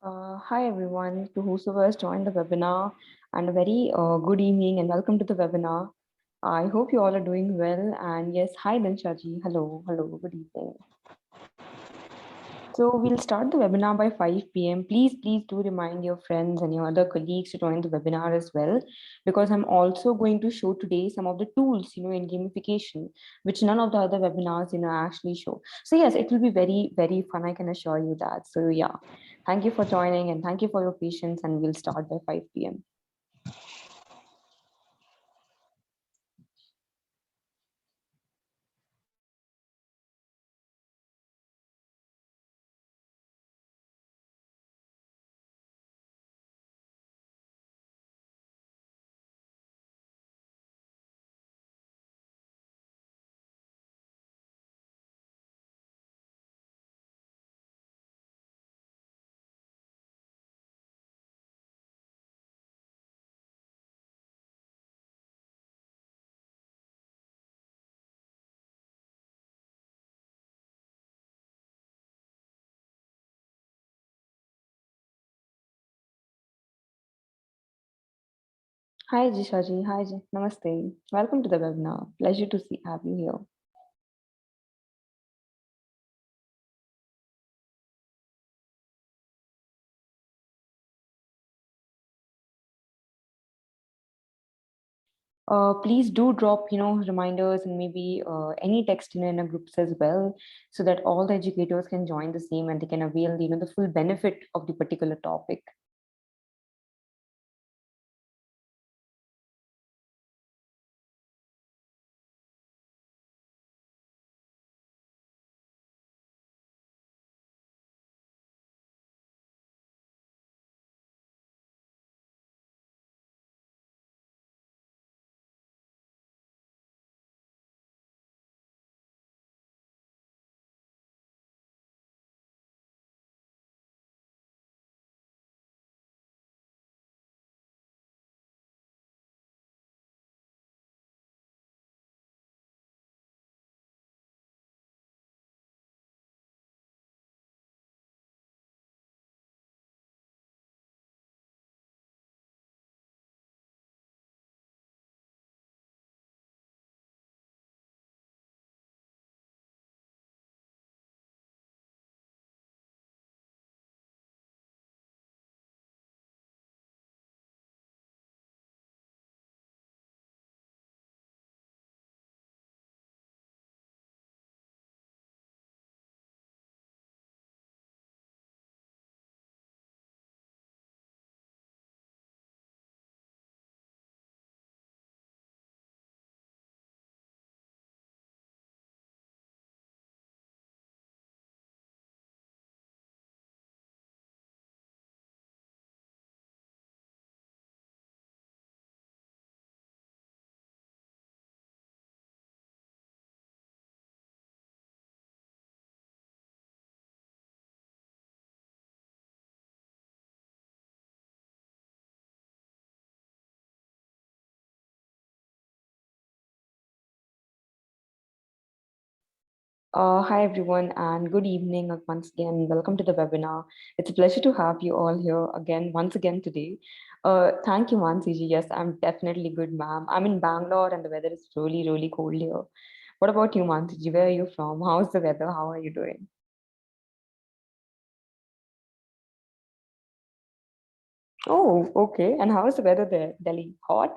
Hi everyone, to whosoever has joined the webinar, and a very good evening and welcome to the webinar. I hope you all are doing well. And yes, hi Danshaji. Hello, good evening. So we'll start the webinar by 5 p.m. Please do remind your friends and your other colleagues to join the webinar as well, because I'm also going to show today some of the tools, in gamification, which none of the other webinars, actually show. So yes, it will be very fun. I can assure you that. So yeah, thank you for joining and thank you for your patience. And we'll start by 5 p.m. Hi Jishaji. Hi, Namaste. Welcome to the webinar. Pleasure to have you here. Please do drop, reminders and maybe any text in a groups as well, so that all the educators can join the same and they can avail, the full benefit of the particular topic. Hi everyone, and good evening once again. Welcome to the webinar. It's a pleasure to have you all here again, once again today. Thank you, Mansiji. Yes, I'm definitely good, ma'am. I'm in Bangalore and the weather is really cold here. What about you, Mansiji? Where are you from? How's the weather? How are you doing? Oh, okay. And how is the weather there? Delhi? Hot?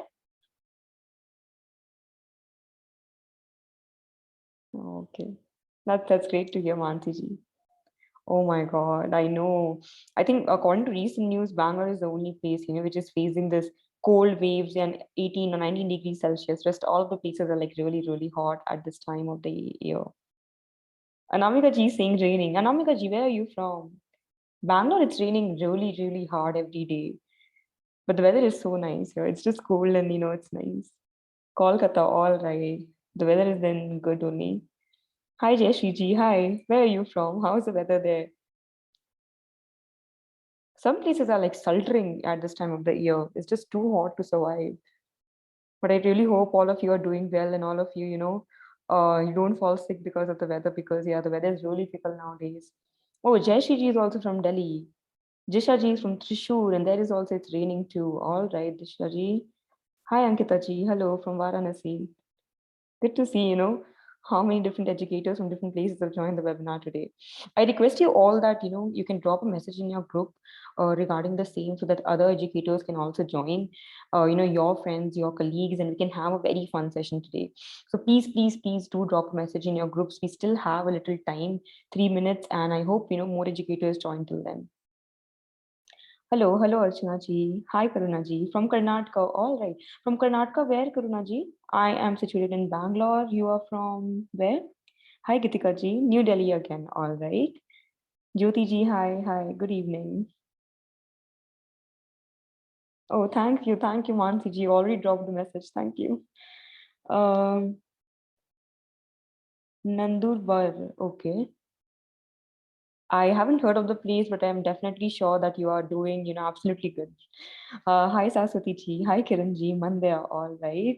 Okay. That's great to hear, Mansiji. Oh my God, I know. I think according to recent news, Bangalore is the only place, which is facing this cold waves and 18 or 19 degrees Celsius. Rest all of the places are like really hot at this time of the year. Anamika ji is saying raining. Anamika ji, where are you from? Bangalore, it's raining really hard every day. But the weather is so nice here. It's just cool and it's nice. Kolkata, all right. The weather is then good only. Hi Jayashree ji, hi. Where are you from? How's the weather there? Some places are like sweltering at this time of the year. It's just too hot to survive. But I really hope all of you are doing well and all of you, you don't fall sick because of the weather because yeah, the weather is really fickle nowadays. Oh, Jayashri ji is also from Delhi. Jisha ji is from Trishur, and there is also it's raining too. All right, Jisha ji. Hi, Ankita ji. Hello from Varanasi. Good to see, how many different educators from different places have joined the webinar today. I request you all that, you can drop a message in your group regarding the same so that other educators can also join, your friends, your colleagues, and we can have a very fun session today. So please, please, please do drop a message in your groups. We still have a little time, 3 minutes, and I hope, more educators join till then. Hello, hello, Archana ji. Hi, Karuna ji. From Karnataka. All right. From Karnataka, where, Karuna ji? I am situated in Bangalore. You are from where? Hi, Gitika ji. New Delhi again. All right. Jyoti ji, hi, hi. Good evening. Oh, thank you. Thank you, Mansi ji. You already dropped the message. Thank you. Um, Nandurbar. Okay. I haven't heard of the place, but I'm definitely sure that you are doing, absolutely good. Hi, Saraswati ji. Hi, Kiran ji. Mandya. All right.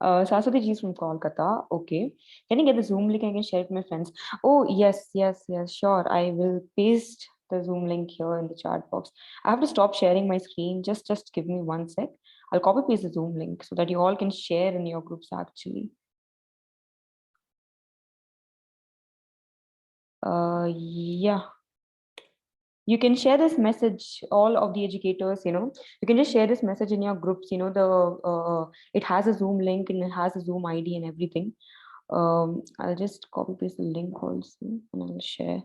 Saraswati ji is from Kolkata. Okay. Can you get the Zoom link? I can share it with my friends. Oh, yes, yes, yes. Sure. I will paste the Zoom link here in the chat box. I have to stop sharing my screen. Just give me 1 sec. I'll copy paste the Zoom link so that you all can share in your groups actually. Yeah. You can share this message, all of the educators, you can just share this message in your groups, it has a Zoom link and it has a Zoom ID and everything. I'll just copy paste the link also and I'll share.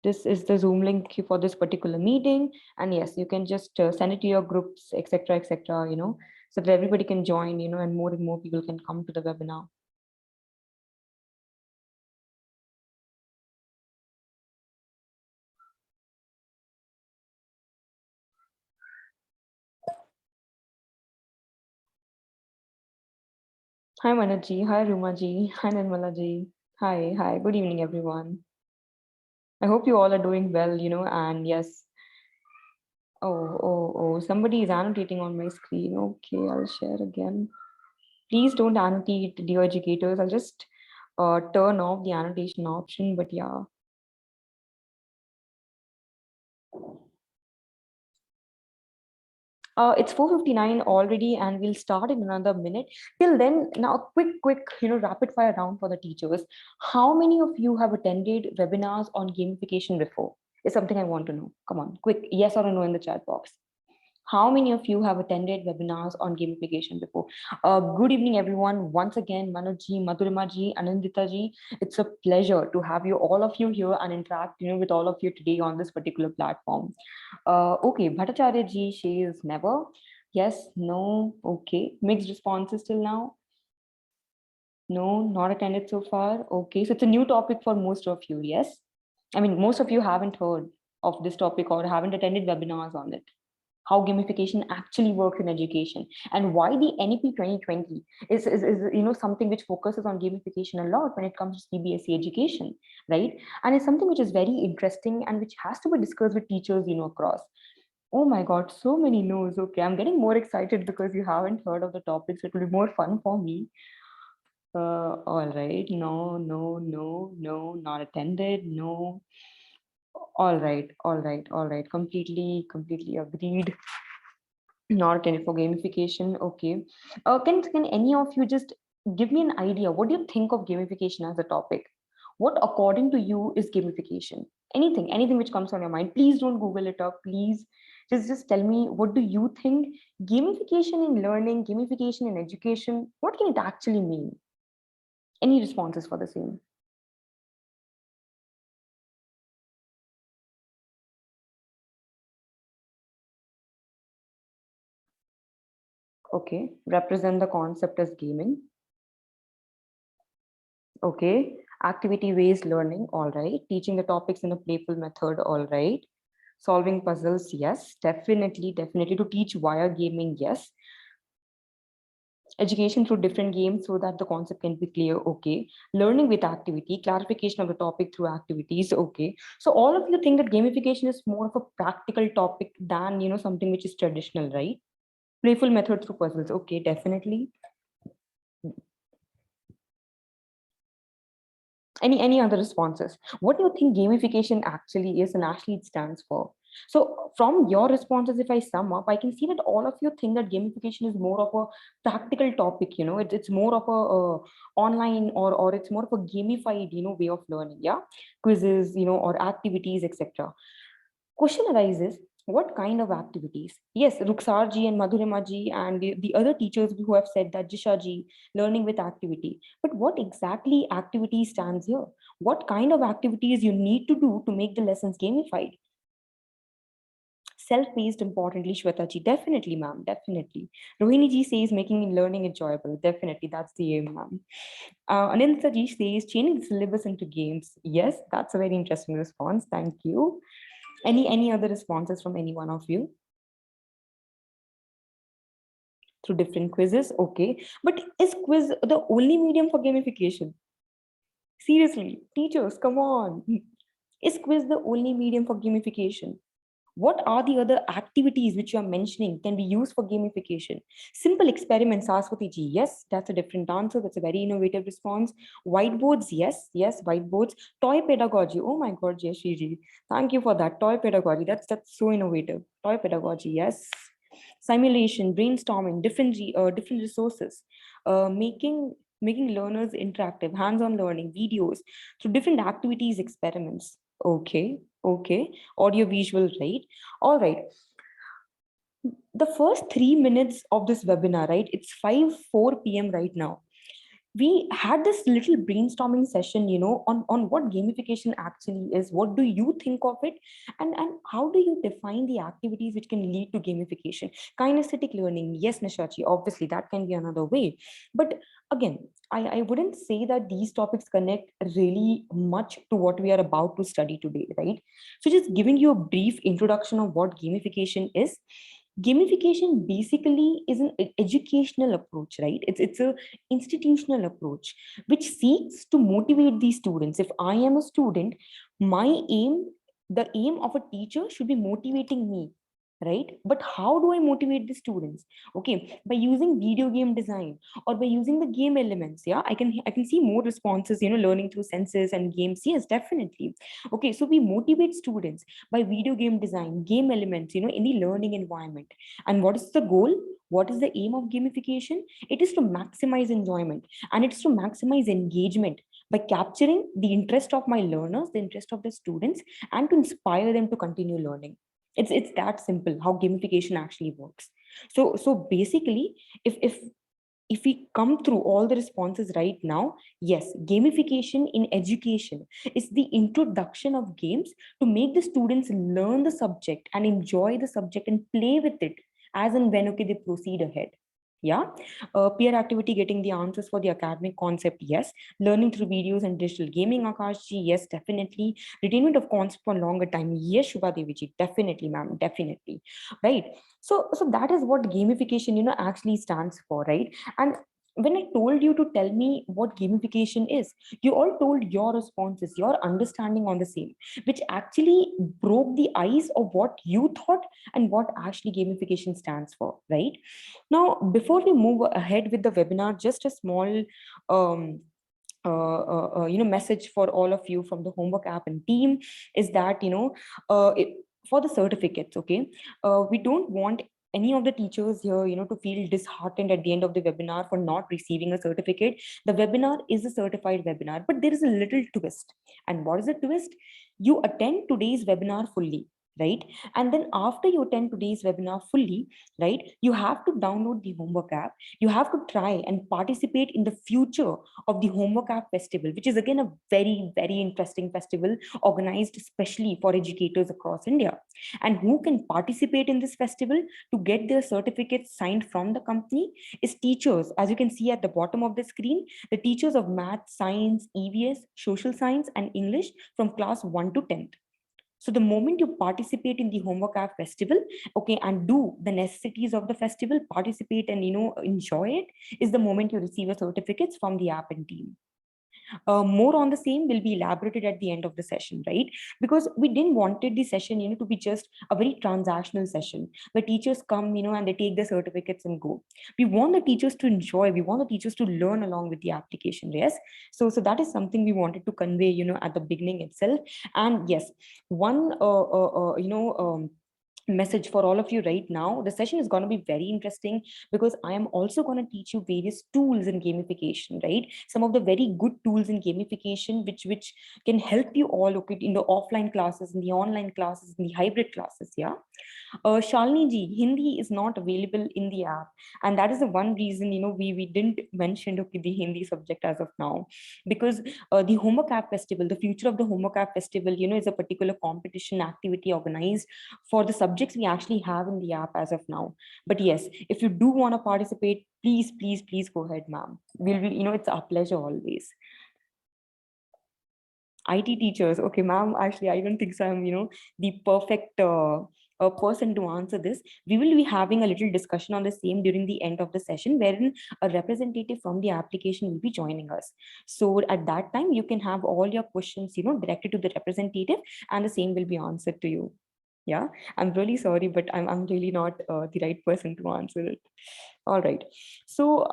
This is the Zoom link for this particular meeting. And yes, you can just send it to your groups, etc., so that everybody can join, and more people can come to the webinar. Hi, Manaji. Hi, Rumaji. Hi, Nirmalaji. Hi, hi. Good evening, everyone. I hope you all are doing well, and yes. Oh, somebody is annotating on my screen. Okay, I'll share again. Please don't annotate, dear educators. I'll just turn off the annotation option, but yeah. It's 4:59 already, and we'll start in another minute. Till then, now quick, rapid fire round for the teachers. How many of you have attended webinars on gamification before? Is something I want to know. Come on, quick, yes or no in the chat box. How many of you have attended webinars on gamification before? Good evening, everyone. Once again, Manojji, Madhurimaji, Ananditaji, it's a pleasure to have you, all of you here and interact, with all of you today on this particular platform. Okay, Bhattacharya ji, she is never. Yes, no, okay. Mixed responses till now. No, not attended so far. Okay, so it's a new topic for most of you, yes? I mean, most of you haven't heard of this topic or haven't attended webinars on it. How gamification actually works in education and why the NEP 2020 is something which focuses on gamification a lot when it comes to CBSE education, right? And it's something which is very interesting and which has to be discussed with teachers, across. Oh my God, so many no's. Okay, I'm getting more excited because you haven't heard of the topics. It will be more fun for me. All right. No, no, no, no, not attended. No. All right, all right, all right. Completely agreed. Not attended for gamification. Okay. Can any of you just give me an idea? What do you think of gamification as a topic? What, according to you, is gamification? Anything which comes on your mind. Please don't Google it up. Please just tell me, what do you think gamification in learning, gamification in education? What can it actually mean? Any responses for the same? Okay. Represent the concept as gaming. Okay. Activity based learning. All right. Teaching the topics in a playful method. All right. Solving puzzles. Yes. Definitely. To teach via gaming. Yes. Education through different games so that the concept can be clear. Okay. Learning with activity. Clarification of the topic through activities. Okay. So all of you think that gamification is more of a practical topic than, something which is traditional, right? Playful method through puzzles. Okay. Definitely. Any other responses? What do you think gamification actually is and actually it stands for? So from your responses, if I sum up, I can see that all of you think that gamification is more of a practical topic. It's more of a online, or it's more of a gamified way of learning. Yeah, quizzes, or activities, etc. Question arises, what kind of activities? Yes, Ruksarji and Madhurimaji and the other teachers who have said that Jishaji, learning with activity. But what exactly activity stands here? What kind of activities you need to do to make the lessons gamified? Self-paced, importantly, Shwetaji, definitely, ma'am, definitely. Rohini ji says making learning enjoyable. Definitely, that's the aim, ma'am. Anindita ji says changing the syllabus into games. Yes, that's a very interesting response. Thank you. Any other responses from any one of you? Through different quizzes, okay. But is quiz the only medium for gamification? Seriously, teachers, come on. Is quiz the only medium for gamification? What are the other activities which you are mentioning can be used for gamification? Simple experiments, Saraswati ji. Yes, that's a different answer. That's a very innovative response. Whiteboards, yes, whiteboards. Toy pedagogy. Oh my God, Jayashree ji. Thank you for that. Toy pedagogy. That's so innovative. Toy pedagogy, yes. Simulation, brainstorming, different resources, making learners interactive, hands-on learning, videos through different activities, experiments. Okay, audio visual, right? All right. The first 3 minutes of this webinar, right? It's 5:04 p.m. right now. We had this little brainstorming session, on what gamification actually is. What do you think of it? And how do you define the activities which can lead to gamification? Kinesthetic learning, yes, Nishachi, obviously that can be another way. But again, I wouldn't say that these topics connect really much to what we are about to study today, right? So just giving you a brief introduction of what gamification is. Gamification basically is an educational approach, right? It's a institutional approach which seeks to motivate these students. If I am a student, my aim, the aim of a teacher should be motivating me, right? But how do I motivate the students? Okay, by using video game design or by using the game elements. Yeah, I can see more responses, learning through senses and games. Yes, definitely. Okay, so we motivate students by video game design, game elements, in the learning environment. And what is the goal? What is the aim of gamification? It is to maximize enjoyment, and it's to maximize engagement by capturing the interest of my learners, the interest of the students, and to inspire them to continue learning. It's that simple how gamification actually works. So basically, if we come through all the responses right now, yes, gamification in education is the introduction of games to make the students learn the subject and enjoy the subject and play with it as and when, okay, they proceed ahead. Yeah. Peer activity, getting the answers for the academic concept, yes. Learning through videos and digital gaming, Akashji, yes, definitely. Retainment of concept for longer time, yes, Shubha Deviji, definitely, ma'am, definitely. Right. So that is what gamification, actually stands for, right? And when I told you to tell me what gamification is, you all told your responses, your understanding on the same, which actually broke the ice of what you thought and what actually gamification stands for, right? Now, before we move ahead with the webinar, just a small message for all of you from the homework app and team is that, for the certificates, okay, we don't want any of the teachers here, to feel disheartened at the end of the webinar for not receiving a certificate. The webinar is a certified webinar, but there is a little twist. And what is the twist? You attend today's webinar fully, right? And then after you attend today's webinar fully, right, you have to download the homework app. You have to try and participate in the future of the homework app festival, which is again a very, very interesting festival organized especially for educators across India. And who can participate in this festival to get their certificates signed from the company is teachers. As you can see at the bottom of the screen, the teachers of math, science, EVS, social science, and English from class 1 to 10th. So the moment you participate in the homework app festival, okay, and do the necessities of the festival, participate and enjoy it, is the moment you receive your certificates from the app and team. More on the same will be elaborated at the end of the session, right? Because we didn't wanted the session, to be just a very transactional session where teachers come, and they take their certificates and go. We want the teachers to enjoy. We want the teachers to learn along with the application. Yes. So that is something we wanted to convey, at the beginning itself. And yes, one, message for all of you right now. The session is going to be very interesting because I am also going to teach you various tools in gamification, right? Some of the very good tools in gamification which can help you all, okay, in the offline classes, in the online classes, in the hybrid classes. Yeah. Shalini ji, Hindi is not available in the app, and that is the one reason we didn't mention, okay, the Hindi subject as of now, because the homework app festival, the future of the homework app festival, is a particular competition activity organized for the subjects we actually have in the app as of now. But yes, if you do want to participate, please, please, please go ahead, ma'am. We'll be, it's our pleasure always. IT teachers. Okay, ma'am, actually, I don't think so. I'm, the perfect person to answer this. We will be having a little discussion on the same during the end of the session, wherein a representative from the application will be joining us. So at that time, you can have all your questions, directed to the representative, and the same will be answered to you. Yeah, I'm really sorry, but I'm really not the right person to answer it. All right. So,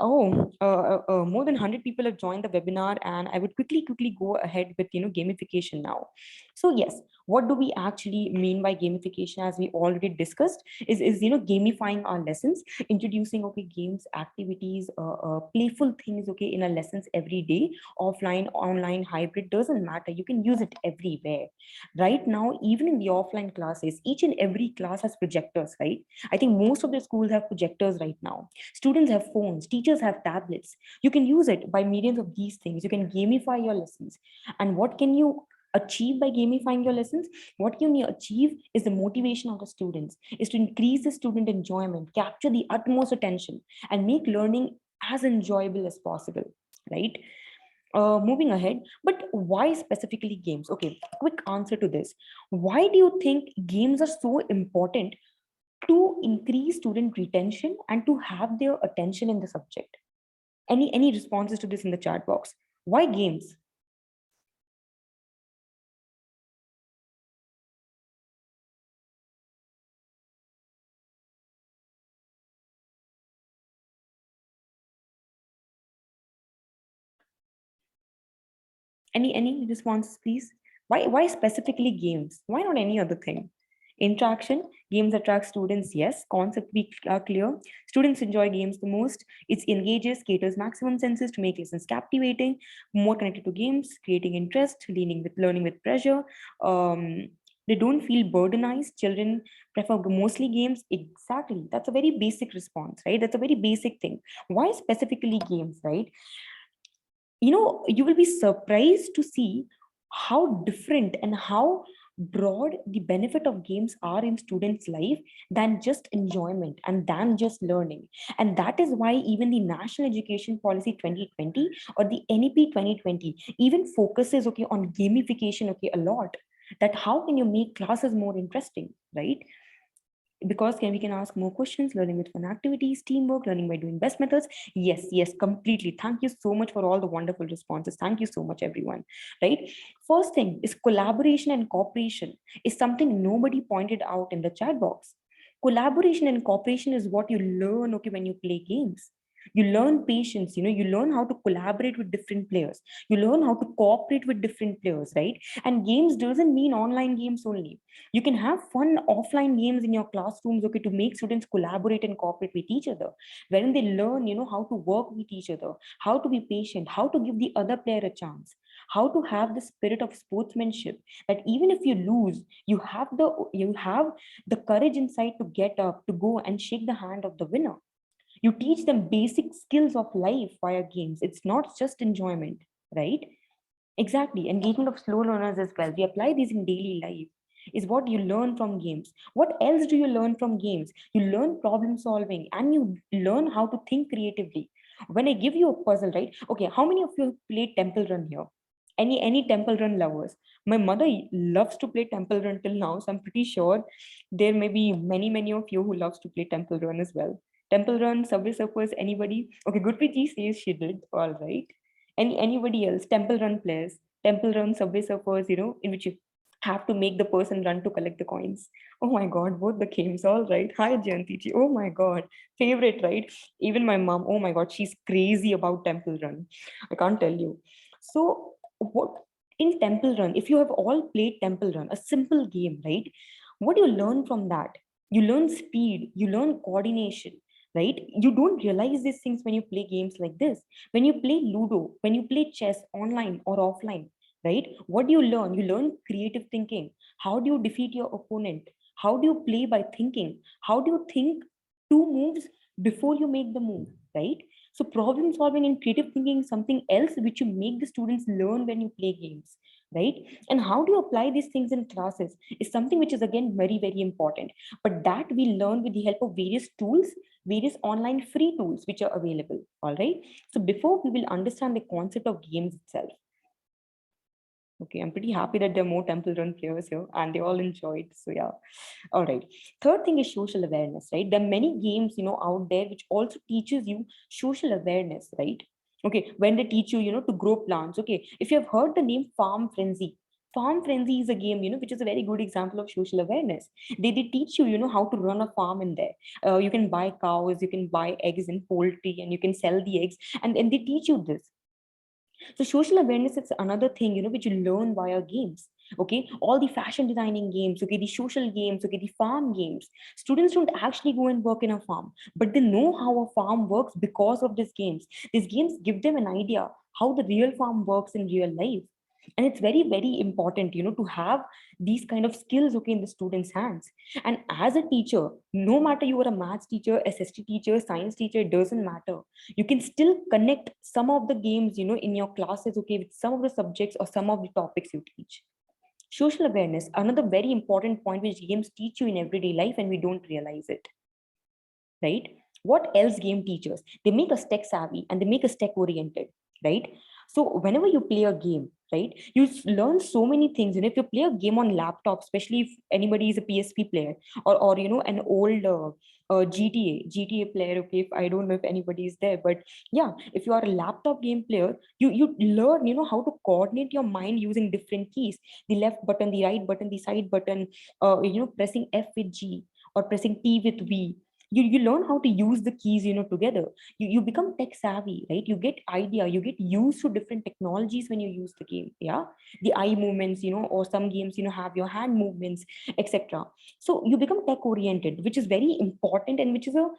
more than 100 people have joined the webinar, and I would quickly go ahead with, gamification now. So yes, what do we actually mean by gamification? As we already discussed, is gamifying our lessons, introducing, okay, games, activities, playful things, okay, in our lessons every day, offline, online, hybrid, doesn't matter. You can use it everywhere. Right now, even in the offline classes, each and every class has projectors, right? I think most of the schools have projectors right now. Students have phones, teachers have tablets. You can use it by mediums of these things. You can gamify your lessons. And what can you achieve by gamifying your lessons? What can you achieve is the motivation of the students, is to increase the student enjoyment, capture the utmost attention, and make learning as enjoyable as possible, right? Moving ahead, but why specifically games? Okay, quick answer to this. Why do you think games are so important to increase student retention and to have their attention in the subject? Any responses to this in the chat box? Why games? Any responses, please? Why specifically games? Why not any other thing? Interaction. Games attract students. Yes, concept be clear. Students enjoy games the most. It engages, caters maximum senses to make lessons captivating, more connected to games, creating interest, learning with pressure. They don't feel burdenized. Children prefer mostly games. Exactly. That's a very basic response, right? That's a very basic thing. Why specifically games, right? You will be surprised to see how different and how broad the benefit of games are in students life than just enjoyment and than just learning. And that is why even the national education policy 2020 or the nep 2020 even focuses, okay, on gamification, okay, a lot, that how can you make classes more interesting, right? Because we can ask more questions, learning with fun activities, teamwork, learning by doing best methods. Yes, completely. Thank you so much for all the wonderful responses. Thank you so much, everyone. Right? First thing is collaboration and cooperation is something nobody pointed out in the chat box. Collaboration and cooperation is what you learn, okay, when you play games. You learn patience, you learn how to collaborate with different players. You learn how to cooperate with different players, right? And games doesn't mean online games only. You can have fun offline games in your classrooms, okay, to make students collaborate and cooperate with each other, wherein they learn, how to work with each other, how to be patient, how to give the other player a chance, how to have the spirit of sportsmanship, that even if you lose, you have the courage inside to get up, to go and shake the hand of the winner. You teach them basic skills of life via games. It's not just enjoyment, right? Exactly. Engagement of slow learners as well. We apply these in daily life. Is what you learn from games. What else do you learn from games? You learn problem solving and you learn how to think creatively. When I give you a puzzle, right? Okay, how many of you have played Temple Run here? Any Temple Run lovers? My mother loves to play Temple Run till now, so I'm pretty sure there may be many of you who loves to play Temple Run as well. Temple Run, Subway Surfers, anybody? Okay, Gurpreet ji says she did. All right. Anybody else? Temple Run players, Temple Run Subway Surfers, in which you have to make the person run to collect the coins. Oh my God, both the games, all right. Hi, Jayanti ji. Oh my God, favorite, right? Even my mom, oh my God, she's crazy about Temple Run. I can't tell you. So, what in Temple Run, if you have all played Temple Run, a simple game, right? What do you learn from that? You learn speed, you learn coordination, right? You don't realize these things when you play games like this. When you play Ludo, when you play chess online or offline, right? What do you learn? You learn creative thinking. How do you defeat your opponent? How do you play by thinking? How do you think two moves before you make the move, right? So problem solving and creative thinking is something else which you make the students learn when you play games, right? And how do you apply these things in classes is something which is again very, very important. But that we learn with the help of various tools, various online free tools which are available. All right. So before we will understand the concept of games itself. Okay, I'm pretty happy that there are more Temple Run players here and they all enjoyed. So yeah. All right. Third thing is social awareness, right? There are many games, out there which also teaches you social awareness, right? Okay, when they teach you, to grow plants. Okay, if you have heard the name Farm Frenzy, Farm Frenzy is a game, which is a very good example of social awareness. They teach you, how to run a farm in there. You can buy cows, you can buy eggs and poultry, and you can sell the eggs, and they teach you this. So social awareness is another thing, which you learn via games. Okay, all the fashion designing games, okay, the social games, okay, the farm games. Students don't actually go and work in a farm, but they know how a farm works because of these games. These games give them an idea how the real farm works in real life. And it's very, very important, to have these kind of skills, okay, in the students' hands. And as a teacher, no matter you are a maths teacher, SST teacher, science teacher, it doesn't matter. You can still connect some of the games, in your classes, okay, with some of the subjects or some of the topics you teach. Social awareness, another very important point which games teach you in everyday life and we don't realize it, right? What else game teachers? They make us tech savvy and they make us tech oriented, right? So whenever you play a game, right, you learn so many things. And if you play a game on laptop, especially if anybody is a PSP player or an old GTA player, okay, if I don't know if anybody is there, but yeah, if you are a laptop game player, you learn, how to coordinate your mind using different keys, the left button, the right button, the side button, pressing F with G or pressing T with V. You learn how to use the keys, together. You become tech savvy, right? You get idea, you get used to different technologies when you use the game. Yeah, the eye movements, or some games, have your hand movements, etc. So you become tech oriented, which is very important and which is a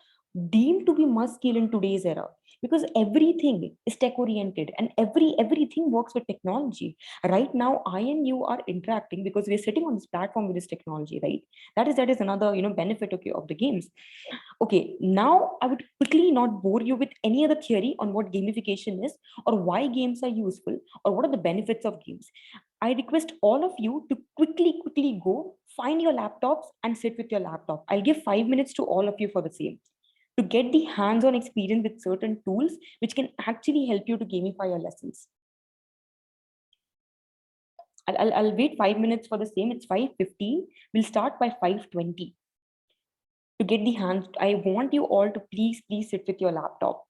deemed to be must skill in today's era, because everything is tech oriented and everything works with technology. Right now I and you are interacting because we're sitting on this platform with this technology, right? That is another, benefit, okay, of the games. Okay, now I would quickly not bore you with any other theory on what gamification is or why games are useful or what are the benefits of games. I request all of you to quickly go find your laptops and sit with your laptop. I'll give 5 minutes to all of you for the same to get the hands-on experience with certain tools which can actually help you to gamify your lessons. I'll wait 5 minutes for the same. It's 5:15. We'll start by 5:20. To get the hands, I want you all to please sit with your laptop.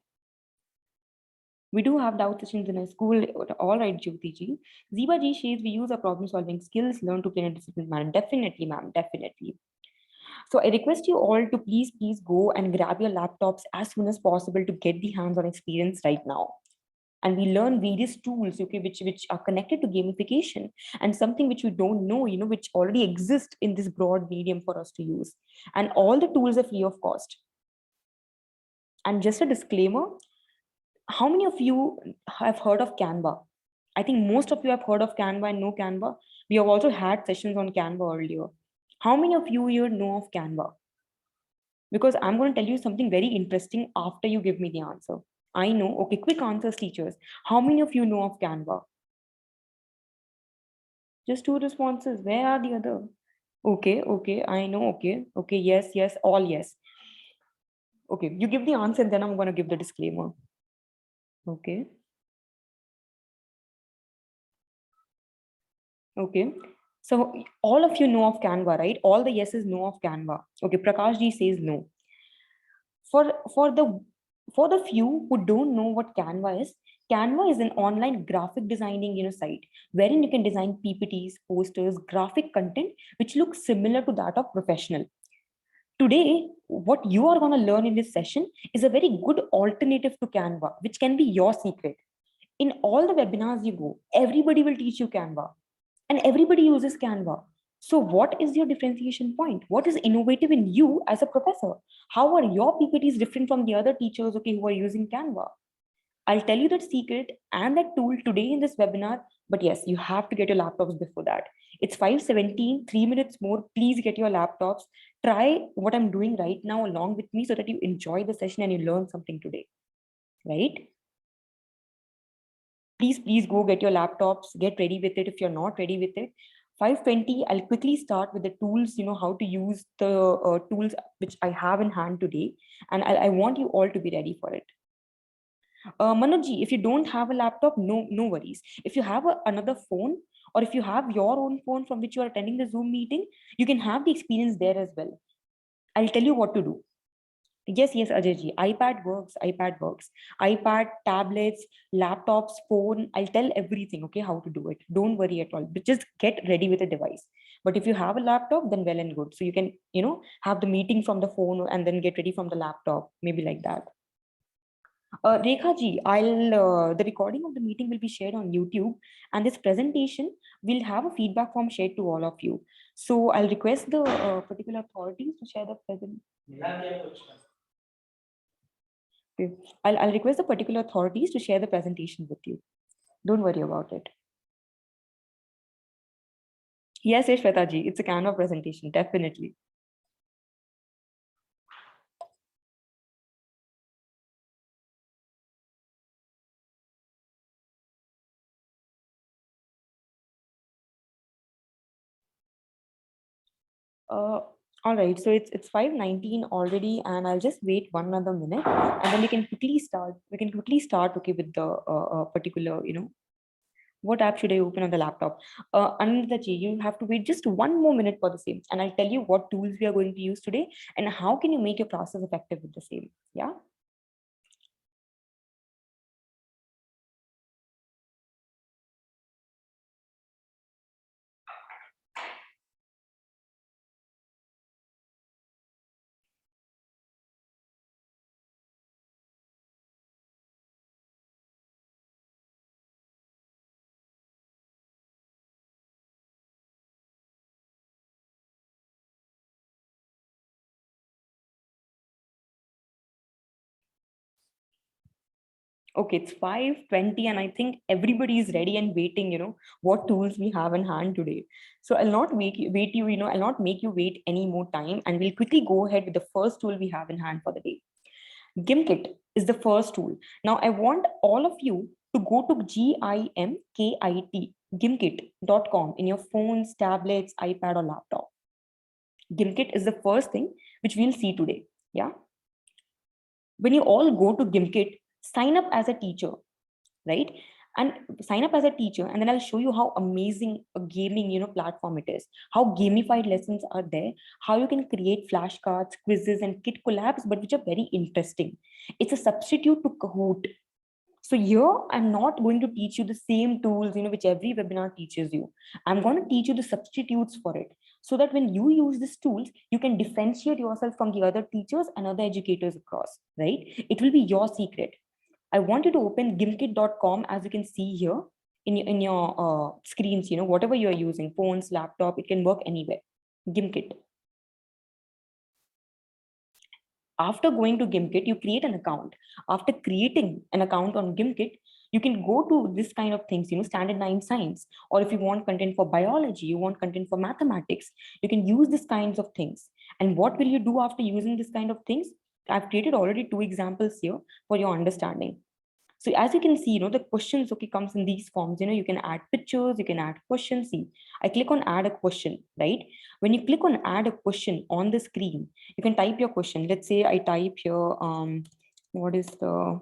We do have doubt sessions in a school. All right, Jyoti ji. Ziba ji says we use our problem solving skills, learn to play in a disciplined manner. Definitely, ma'am, definitely. So I request you all to please go and grab your laptops as soon as possible to get the hands-on experience right now. And we learn various tools, okay, which are connected to gamification and something which we don't know, which already exists in this broad medium for us to use. And all the tools are free of cost. And just a disclaimer, how many of you have heard of Canva? I think most of you have heard of Canva and know Canva. We have also had sessions on Canva earlier. How many of you here know of Canva? Because I'm going to tell you something very interesting after you give me the answer. I know. Okay, quick answers, teachers. How many of you know of Canva? Just two responses. Where are the other? Okay, I know. Okay, yes, all yes. Okay, you give the answer and then I'm going to give the disclaimer. Okay. Okay. So all of you know of Canva, right? All the yeses know of Canva. Okay, Prakash ji says no. For the few who don't know what Canva is, Canva is an online graphic designing, site wherein you can design PPTs, posters, graphic content, which looks similar to that of professional. Today, what you are going to learn in this session is a very good alternative to Canva, which can be your secret. In all the webinars you go, everybody will teach you Canva and everybody uses Canva. So what is your differentiation point? What is innovative in you as a professor? How are your PPTs different from the other teachers, okay, who are using Canva? I'll tell you that secret and that tool today in this webinar, but yes, you have to get your laptops before that. It's 5:17, 3 minutes more. Please get your laptops. Try what I'm doing right now along with me so that you enjoy the session and you learn something today, right? Please go get your laptops, get ready with it if you're not ready with it. 5:20, I'll quickly start with the tools, how to use the tools which I have in hand today. And I want you all to be ready for it. Manojji, if you don't have a laptop, no worries. If you have another phone, or if you have your own phone from which you are attending the Zoom meeting, you can have the experience there as well. I'll tell you what to do. Yes, Ajayji, iPad works, iPad, tablets, laptops, phone, I'll tell everything, okay, how to do it. Don't worry at all, but just get ready with a device. But if you have a laptop, then well and good. So you can, have the meeting from the phone and then get ready from the laptop, maybe like that. Rekha ji, the recording of the meeting will be shared on YouTube, and this presentation will have a feedback form shared to all of you. So I'll request the particular authorities to share the present. I'll request the particular authorities to share the presentation with you. Don't worry about it. Yes, Shweta ji, it's a Canva presentation, definitely. All right, so it's 5:19 already, and I'll just wait one another minute, and then we can quickly start. Okay, with the particular, what app should I open on the laptop? Anandaji, you have to wait just one more minute for the same, and I'll tell you what tools we are going to use today and how can you make your process effective with the same. Yeah. Okay, it's 5:20, and I think everybody is ready and waiting, what tools we have in hand today. So I'll not I'll not make you wait any more time, and we'll quickly go ahead with the first tool we have in hand for the day. Gimkit is the first tool. Now I want all of you to go to gimkit.com in your phones, tablets, iPad, or laptop. Gimkit is the first thing which we'll see today. Yeah. When you all go to Gimkit, sign up as a teacher, right? And sign up as a teacher, and then I'll show you how amazing a gaming, platform it is, how gamified lessons are there, how you can create flashcards, quizzes, and kit collabs, but which are very interesting. It's a substitute to Kahoot. So here, I'm not going to teach you the same tools, which every webinar teaches you. I'm going to teach you the substitutes for it, so that when you use these tools, you can differentiate yourself from the other teachers and other educators across, right? It will be your secret. I want you to open gimkit.com, as you can see here in your screens, whatever you're using, phones, laptop, it can work anywhere. Gimkit. After going to Gimkit, you create an account. After creating an account on Gimkit, you can go to this kind of things, standard 9 science, or if you want content for biology, you want content for mathematics, you can use these kinds of things. And what will you do after using this kind of things? I've created already 2 examples here for your understanding. So as you can see, the questions, okay, comes in these forms. You can add pictures, you can add questions. See, I click on add a question, right? When you click on add a question on the screen, you can type your question. Let's say I type here, what is the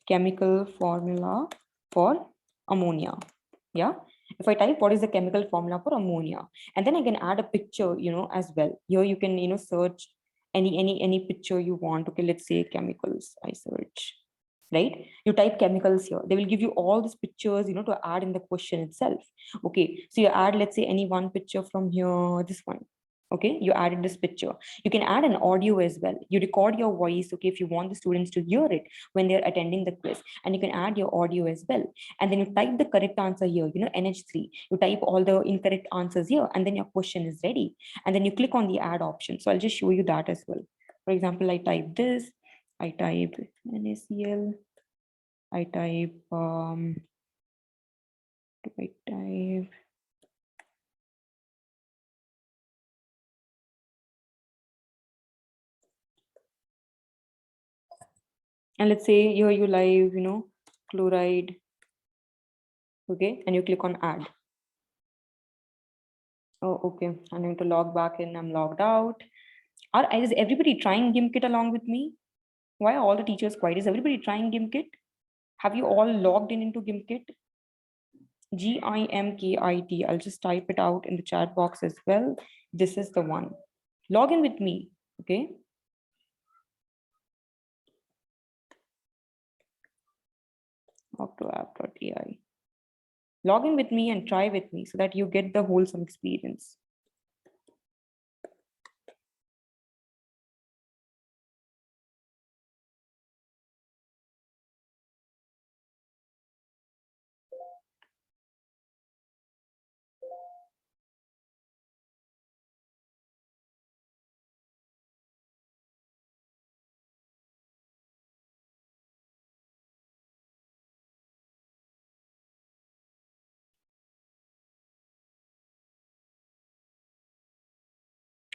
chemical formula for ammonia? Yeah. If I type what is the chemical formula for ammonia, and then I can add a picture, as well. Here you can, search any picture you want. Okay, let's say chemicals. I search. right? You type chemicals here. They will give you all these pictures, to add in the question itself. Okay, so you add, let's say, any one picture from here, this one. Okay, you added this picture. You can add an audio as well. You record your voice, okay, if you want the students to hear it when they're attending the quiz, and you can add your audio as well. And then you type the correct answer here, NH3. You type all the incorrect answers here, and then your question is ready. And then you click on the add option. So I'll just show you that as well. For example, I type this, I type NaCl, I type and let's say here you live, chloride, okay, and you click on add. Oh, okay, I need to log back in. I'm logged out. Is everybody trying GimKit along with me? Why are all the teachers quiet? Is everybody trying GimKit? Have you all logged in into GimKit? GIMKIT. I'll just type it out in the chat box as well. This is the one. Log in with me, okay? Octoapp.ai. Log in with me and try with me so that you get the wholesome experience.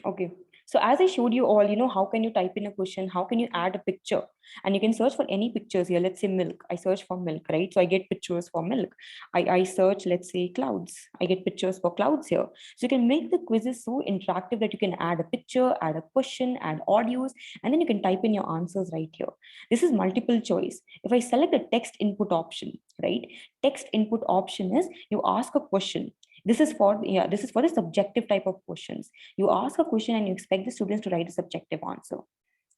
Okay, so as I showed you all, how can you type in a question? How can you add a picture? And you can search for any pictures here. Let's say milk. I search for milk, right? So I get pictures for milk. I search, let's say, clouds. I get pictures for clouds here. So you can make the quizzes so interactive that you can add a picture, add a question, add audios, and then you can type in your answers right here. This is multiple choice. If I select the text input option, right? Text input option is you ask a question. This is for the subjective type of questions. You ask a question and you expect the students to write a subjective answer,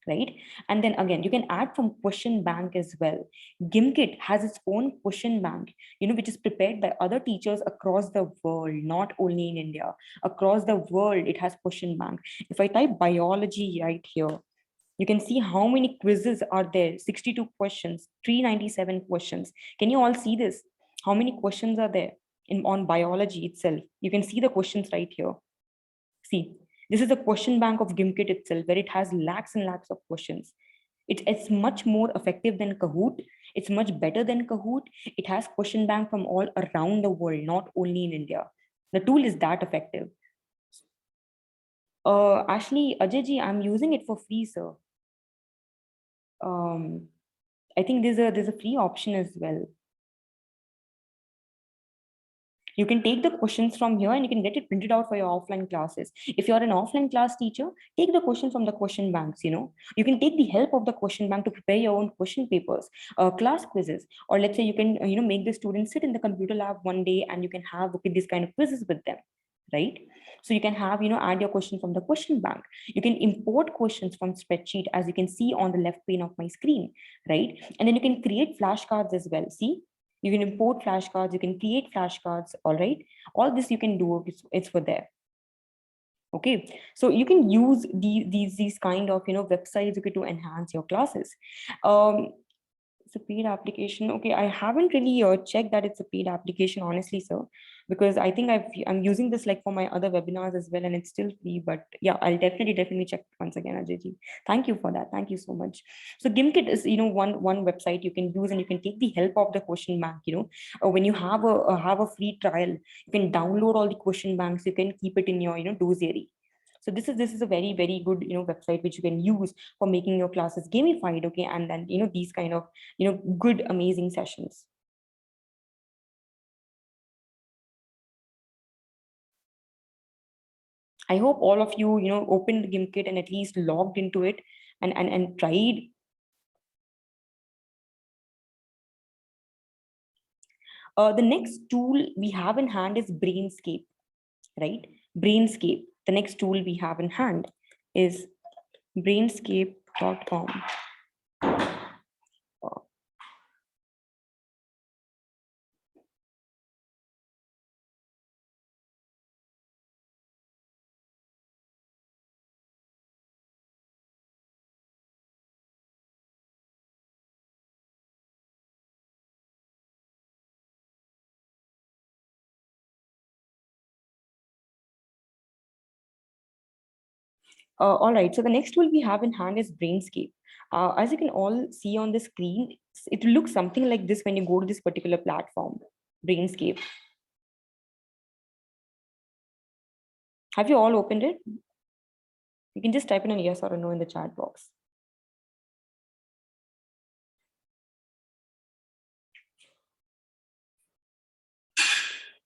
right? And then again, you can add from question bank as well. GimKit has its own question bank, which is prepared by other teachers across the world, not only in India. Across the world, it has question bank. If I type biology right here, you can see how many quizzes are there. 62 questions, 397 questions. Can you all see this? How many questions are there on biology itself? You can see the questions right here. See, this is the question bank of GimKit itself, where it has lakhs and lakhs of questions. It's much more effective than Kahoot. It's much better than Kahoot. It has question bank from all around the world, not only in India. The tool is that effective. Actually, Ajay I'm using it for free, sir. I think there's a free option as well. You can take the questions from here and you can get it printed out for your offline classes. If you're an offline class teacher, take the question from the question banks. You can take the help of the question bank to prepare your own question papers, class quizzes, or let's say you can make the students sit in the computer lab one day and you can have these kind of quizzes with them, right? So you can have add your question from the question bank. You can import questions from spreadsheet, as you can see on the left pane of my screen, right? And then you can create flashcards as well. See, you can import flashcards, you can create flashcards, all right? All this you can do, it's for there. Okay, so you can use these kind of websites to enhance your classes. It's a paid application. Okay, I haven't really checked that it's a paid application, honestly, sir, because I think I'm using this like for my other webinars as well, and it's still free. But yeah, I'll definitely check once again, Ajay. Thank you for that. Thank you so much. So GimKit is one website you can use, and you can take the help of the question bank. When you have a free trial, you can download all the question banks. You can keep it in your dossier. So this is a very good website which you can use for making your classes gamified, okay, and then these kind of good amazing sessions. I hope all of you opened GimKit and at least logged into it and tried. The next tool we have in hand is Brainscape, right? Brainscape. The next tool we have in hand is brainscape.com. All right, so the next tool we have in hand is Brainscape. As you can all see on the screen, it will look something like this when you go to this particular platform, Brainscape. Have you all opened it? You can just type in a yes or a no in the chat box.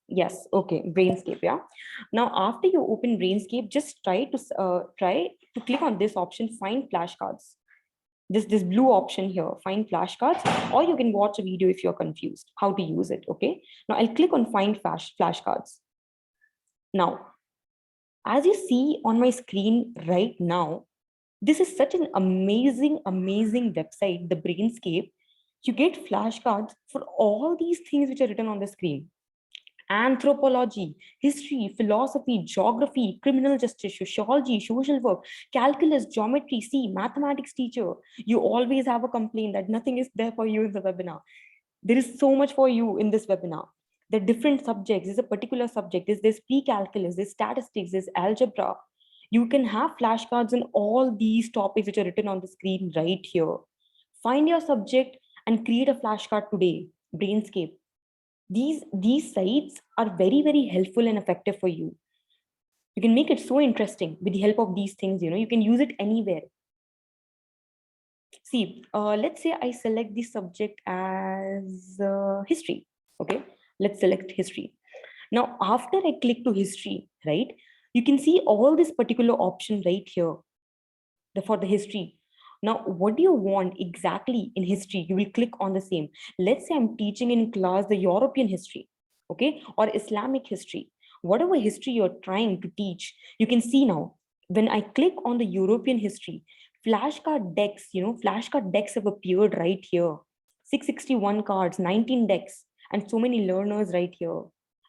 Yes, okay, Brainscape, yeah. Now, after you open Brainscape, just try to click on this option, find flashcards. This blue option here, find flashcards, or you can watch a video if you're confused how to use it. Okay. Now I'll click on find flashcards. Now, as you see on my screen right now, this is such an amazing website, the Brainscape. You get flashcards for all these things which are written on the screen: anthropology, history, philosophy, geography, criminal justice, sociology, social work, calculus, geometry, see, mathematics teacher. You always have a complaint that nothing is there for you in the webinar. There is so much for you in this webinar. The different subjects, there's a particular subject, there's pre-calculus, there's statistics, there's algebra. You can have flashcards on all these topics which are written on the screen right here. Find your subject and create a flashcard today. Brainscape. These sites are very helpful and effective for you. You can make it so interesting with the help of these things. You can use it anywhere. See, let's say I select the subject as history. Okay, let's select history. Now after I click to history, right, you can see all this particular option right here, for the history. Now, what do you want exactly in history? You will click on the same. Let's say I'm teaching in class the European history, okay, or Islamic history. Whatever history you're trying to teach, you can see now, when I click on the European history, flashcard decks have appeared right here. 661 cards, 19 decks, and so many learners right here.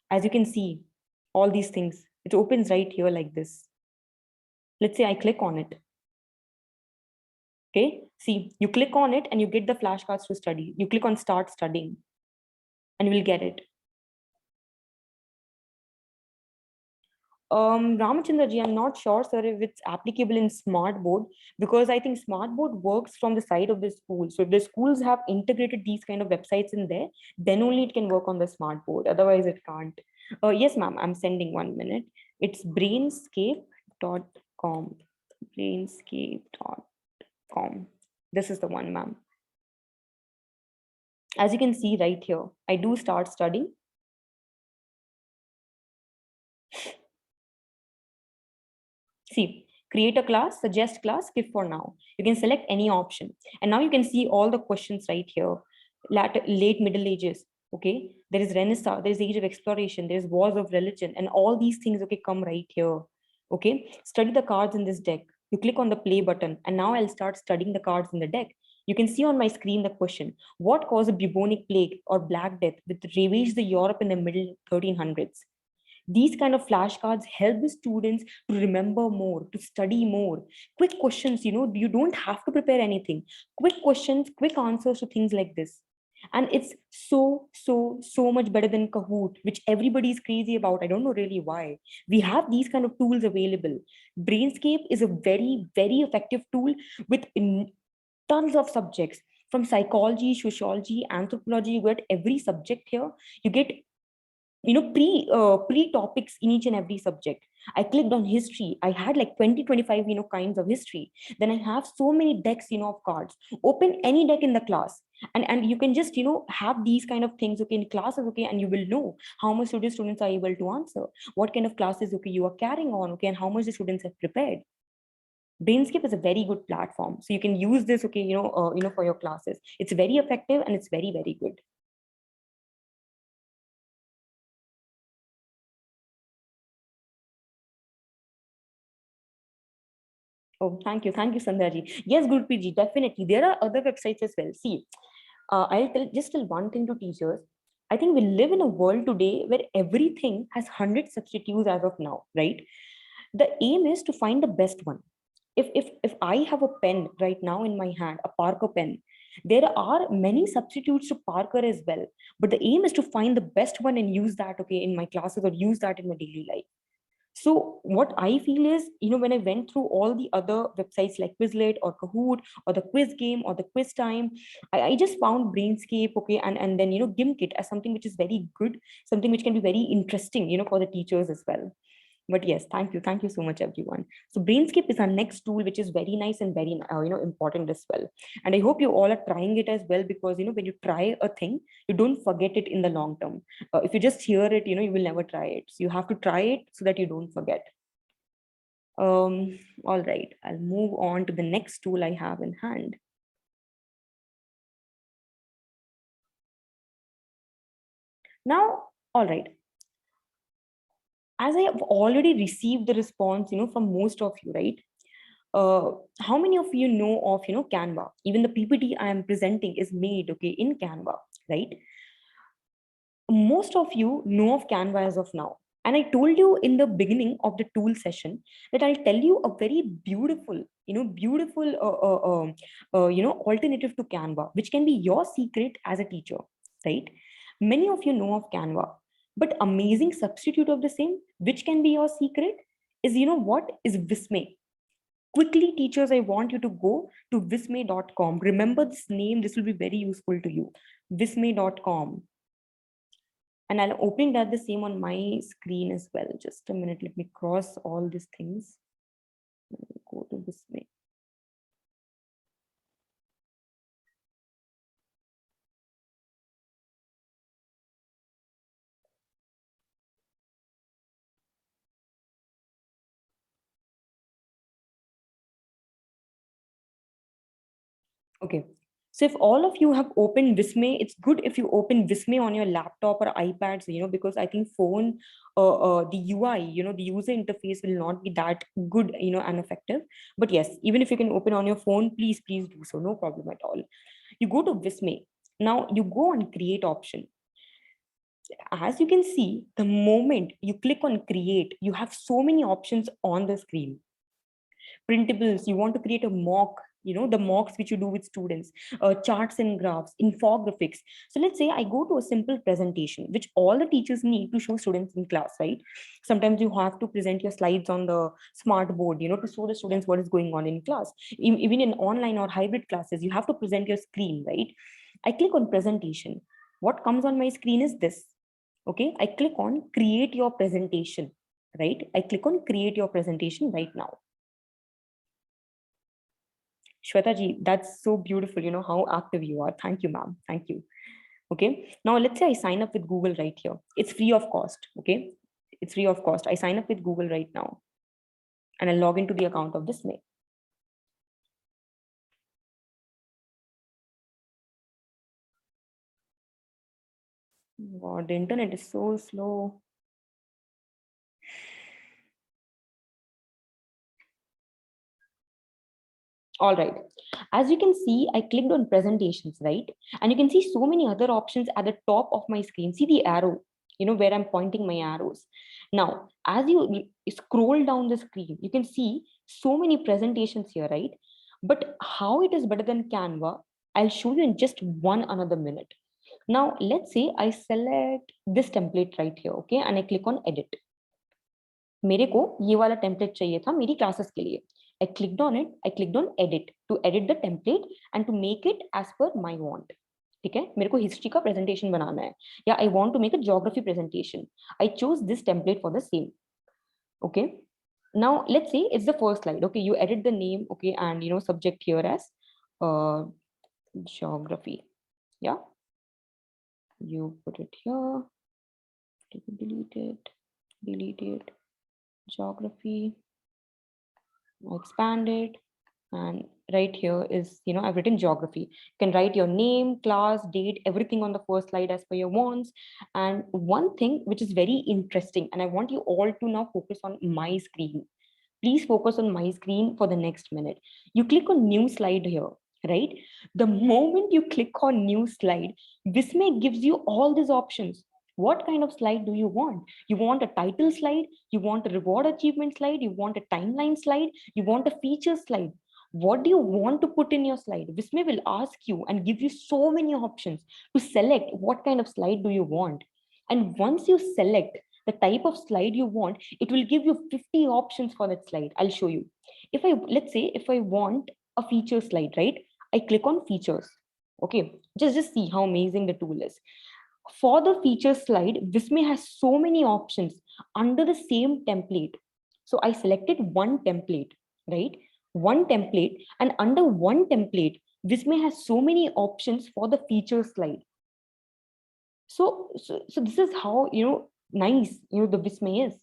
As you can see, all these things, it opens right here like this. Let's say I click on it. Okay, see, you click on it and you get the flashcards to study. You click on start studying and you will get it. Ramachandra ji, I'm not sure, sir, if it's applicable in Smartboard, because I think Smartboard works from the side of the school. So if the schools have integrated these kind of websites in there, then only it can work on the Smartboard. Otherwise, it can't. Yes, ma'am, I'm sending 1 minute. It's brainscape.com. Brainscape.com. This is the one, ma'am. As you can see right here, I do start studying. See, create a class, suggest class, skip for now. You can select any option. And now you can see all the questions right here. Late Middle Ages, okay? There is Renaissance, there is Age of Exploration, there is Wars of Religion, and all these things, okay, come right here, okay? Study the cards in this deck. You click on the play button, and now I'll start studying the cards in the deck. You can see on my screen the question: what caused a bubonic plague or Black Death which ravaged the Europe in the middle 1300s? These kind of flashcards help the students to remember more, to study more. Quick questions, you don't have to prepare anything. Quick questions, quick answers to things like this. And it's so much better than Kahoot, which everybody is crazy about. I don't know really why. We have these kind of tools available. Brainscape is a very effective tool with tons of subjects, from psychology, sociology, anthropology. You get every subject here. You get pre topics in each and every subject. I clicked on history. I had like 20-25 kinds of history. Then I have so many decks of cards. Open any deck in the class, and you can just have these kind of things, okay, in classes, okay, and you will know how much students are able to answer, what kind of classes, okay, you are carrying on, okay, and how much the students have prepared. Brainscape is a very good platform, so you can use this, okay, for your classes. It's very effective and it's very good. Oh, thank you. Thank you, Sandhya. Yes, Gurpreet ji, definitely. There are other websites as well. See, I'll tell one thing to teachers. I think we live in a world today where everything has 100 substitutes as of now, right? The aim is to find the best one. If I have a pen right now in my hand, a Parker pen, there are many substitutes to Parker as well. But the aim is to find the best one and use that, okay, in my classes, or use that in my daily life. So what I feel is, when I went through all the other websites like Quizlet or Kahoot or the Quiz Game or the Quiz Time, I just found Brainscape, okay, and then Gimkit as something which is very good, something which can be very interesting, for the teachers as well. But yes, thank you so much, everyone. So Brainscape is our next tool, which is very nice and very important as well. And I hope you all are trying it as well, because when you try a thing, you don't forget it in the long term. If you just hear it, you will never try it. So you have to try it so that you don't forget. All right, I'll move on to the next tool I have in hand. Now, all right, as I have already received the response, from most of you, right? Uh, how many of you know of, Canva? Even the PPT I am presenting is made, okay, in Canva, right? Most of you know of Canva as of now. And I told you in the beginning of the tool session that I'll tell you a very beautiful, alternative to Canva, which can be your secret as a teacher, right? Many of you know of Canva, but amazing substitute of the same, which can be your secret, is what is Visme. Quickly, teachers, I want you to go to visme.com. Remember this name, this will be very useful to you. Visme.com. And I'll open that the same on my screen as well. Just a minute, let me cross all these things. Go to Visme. Okay. So if all of you have opened Visme, it's good if you open Visme on your laptop or iPads, because I think phone, the UI, the user interface will not be that good, and effective. But yes, even if you can open on your phone, please do so. No problem at all. You go to Visme. Now you go on create option. As you can see, the moment you click on create, you have so many options on the screen. Printables, you want to create a mock, the mocks which you do with students, charts and graphs, infographics. So let's say I go to a simple presentation which all the teachers need to show students in class, right? Sometimes you have to present your slides on the smart board, to show the students what is going on in class. Even in online or hybrid classes, you have to present your screen, right? I click on presentation. What comes on my screen is this. Okay, I click on create your presentation, right? I click on create your presentation right now. Shweta ji, that's so beautiful, how active you are. Thank you, ma'am. Thank you. Okay. Now let's say I sign up with Google right here. It's free of cost. Okay. It's free of cost. I sign up with Google right now and I log into the account of Disney. God, the internet is so slow. All right. As you can see, I clicked on presentations, right? And you can see so many other options at the top of my screen. See the arrow, where I'm pointing my arrows. Now, as you scroll down the screen, you can see so many presentations here, right? But how it is better than Canva, I'll show you in just one another minute. Now, let's say I select this template right here, okay? And I click on edit. मेरे को ये वाला template चाहिए था मेरी classes के लिए. I clicked on it. I clicked on edit to edit the template and to make it as per my want. ठीक है, मेरे को हिस्ट्री का प्रेजेंटेशन बनाना है या I want to make a geography presentation. I chose this template for the same. Okay. Now let's say it's the first slide. Okay, you edit the name. Okay, and subject here as geography. Yeah, you put it here. Delete it. Delete it. Geography. Expand it, and right here is, I've written geography. You can write your name, class, date, everything on the first slide as per your wants. And one thing which is very interesting, and I want you all to now focus on my screen. Please focus on my screen for the next minute. You click on new slide here, right? The moment you click on new slide, Visme gives you all these options. What kind of slide do you want? You want a title slide? You want a reward achievement slide? You want a timeline slide? You want a feature slide? What do you want to put in your slide? Visme will ask you and give you so many options to select what kind of slide do you want. And once you select, the type of slide you want, it will give you 50 options for that slide. I'll show you. Let's say if I want a feature slide, right? I click on features. Okay, just see how amazing the tool is. For the feature slide, Visme has so many options under the same template. So I selected one template, right? One template, and under one template, Visme has so many options for the feature slide. So this is how, nice, the Visme is.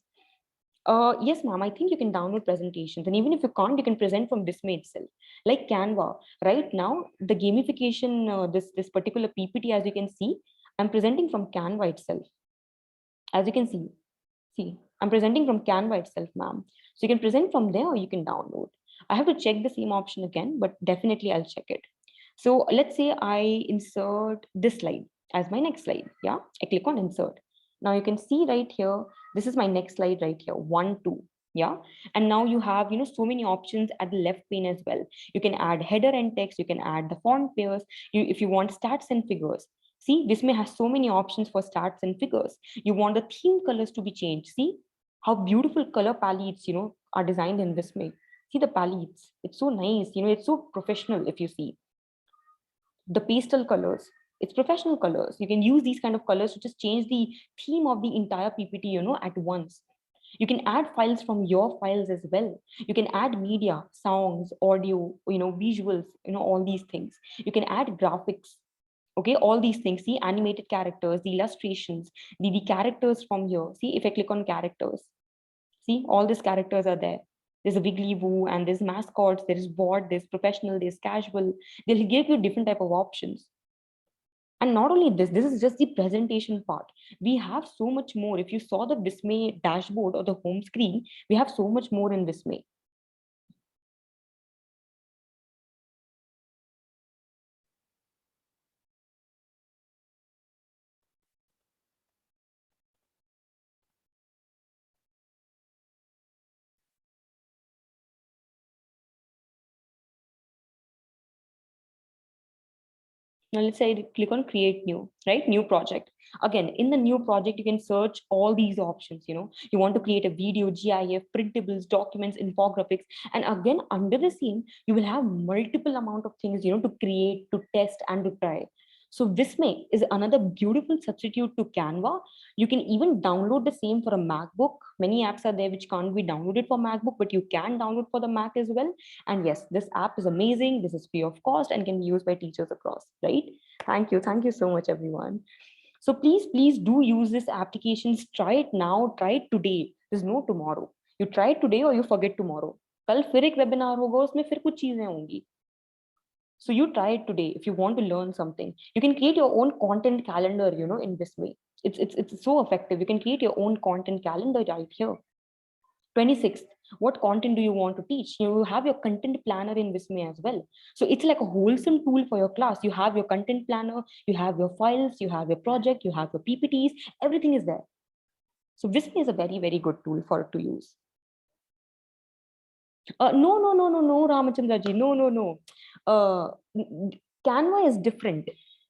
Yes, ma'am. I think you can download presentations, and even if you can't, you can present from Dismay itself, like Canva. Right now, the gamification, this particular PPT, as you can see, I'm presenting from Canva itself. As you can see, I'm presenting from Canva itself, ma'am. So you can present from there, or you can download. I have to check the same option again, but definitely I'll check it. So let's say I insert this slide as my next slide. Yeah, I click on insert. Now you can see right here, this is my next slide right here, 1, 2. Yeah, and now you have, so many options at the left pane as well. You can add header and text. You can add the font pairs. If you want stats and figures. See, Visme has so many options for stats and figures. You want the theme colors to be changed. See how beautiful color palettes, are designed in Visme. See the palettes. It's so nice. It's so professional if you see the pastel colors. It's professional colors. You can use these kind of colors to just change the theme of the entire PPT, at once. You can add files from your files as well. You can add media, songs, audio, visuals, all these things. You can add graphics. Okay, all these things. See, animated characters, the illustrations, the characters from here. See, if I click on characters, see, all these characters are there. There's a Wiggly Woo, and there's mascots, there is board, there's professional, there's casual. They'll give you different type of options. And not only this is just the presentation part. We have so much more. If you saw the Visme dashboard or the home screen, we have so much more in Visme. Now let's say I click on create new, right? New project. Again, in the new project, you can search all these options. You want to create a video, GIF, printables, documents, infographics. And again, under the scene, you will have multiple amount of things, to create, to test, and to try. So Visme is another beautiful substitute to Canva. You can even download the same for a MacBook. Many apps are there which can't be downloaded for MacBook, but you can download for the Mac as well. And yes, this app is amazing. This is free of cost and can be used by teachers across, right? Thank you. Thank you so much, everyone. So please do use this applications. Try it now. Try it today. There's no tomorrow. You try it today or you forget tomorrow. कल फिर एक webinar होगा उसमें फिर कुछ चीजें होंगी. So you try it today if you want to learn something. You can create your own content calendar, in this way. It's so effective. You can create your own content calendar right here. 26th, what content do you want to teach? You have your content planner in Visme as well. So it's like a wholesome tool for your class. You have your content planner, you have your files, you have your project, you have your PPTs, everything is there. So Visme is a very, very good tool for to use. No, Ramachandra ji, no. Canva is different.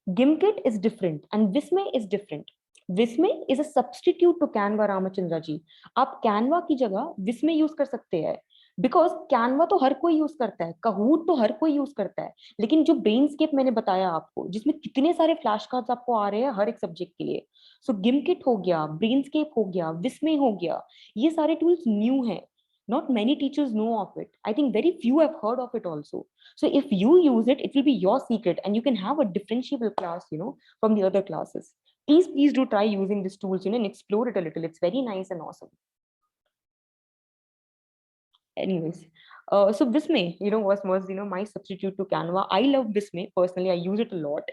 Gimkit is different and Visme is different. Visme is a substitute to Canva, Ramchandra ji. आप Canva की जगह Visme use कर सकते हैं. Because Canva तो हर कोई use करता है, कहूट तो हर कोई यूज करता है, लेकिन जो ब्रेनस्केप मैंने बताया आपको, जिसमें कितने सारे फ्लैश कार्ड्स आपको आ रहे हैं हर एक सब्जेक्ट के लिए. सो गिमकिट हो गया, ब्रेनस्केप हो गया, विस्मे हो गया, ये सारे टूल्स न्यू हैं. Not many teachers know of it. I think very few have heard of it also. So if you use it, it will be your secret and you can have a differentiable class, from the other classes. Please do try using these tools, and explore it a little. It's very nice and awesome. Anyways, so Visme, was my substitute to Canva. I love Visme personally. I use it a lot.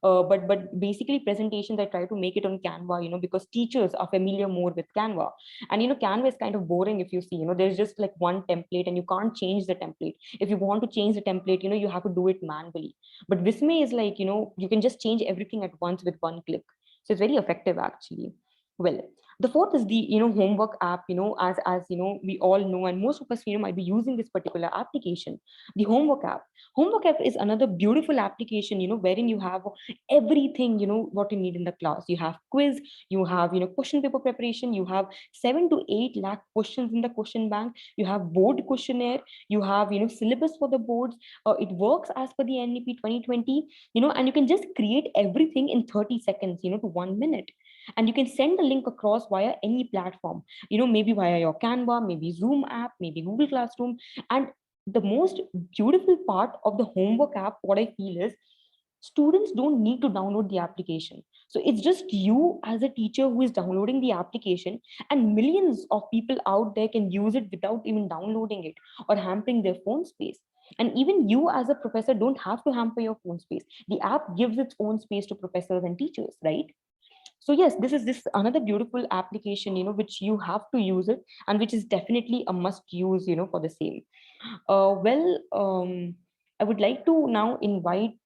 But basically presentations I try to make it on Canva, because teachers are familiar more with Canva. And Canva is kind of boring if you see, there's just like one template and you can't change the template. If you want to change the template, you have to do it manually. But Visme is like, you can just change everything at once with one click. So it's very effective actually. Well, The fourth is the homework app. As we all know, and most of us might be using this particular application, the homework app. Homework app is another beautiful application, wherein you have everything, what you need in the class. You have quiz, you have question paper preparation, you have 7 to 8 lakh questions in the question bank, you have board questionnaire, you have syllabus for the boards. It works as per the NEP 2020, and you can just create everything in 30 seconds, to 1 minute. And you can send the link across via any platform, maybe via your Canva, maybe Zoom app, maybe Google Classroom. And the most beautiful part of the homework app, what I feel, is students don't need to download the application. So it's just you as a teacher who is downloading the application, and millions of people out there can use it without even downloading it or hampering their phone space. And even you as a professor don't have to hamper your phone space. The app gives its own space to professors and teachers, right? So yes, this another beautiful application, which you have to use it, and which is definitely a must use, for the same. I would like to now invite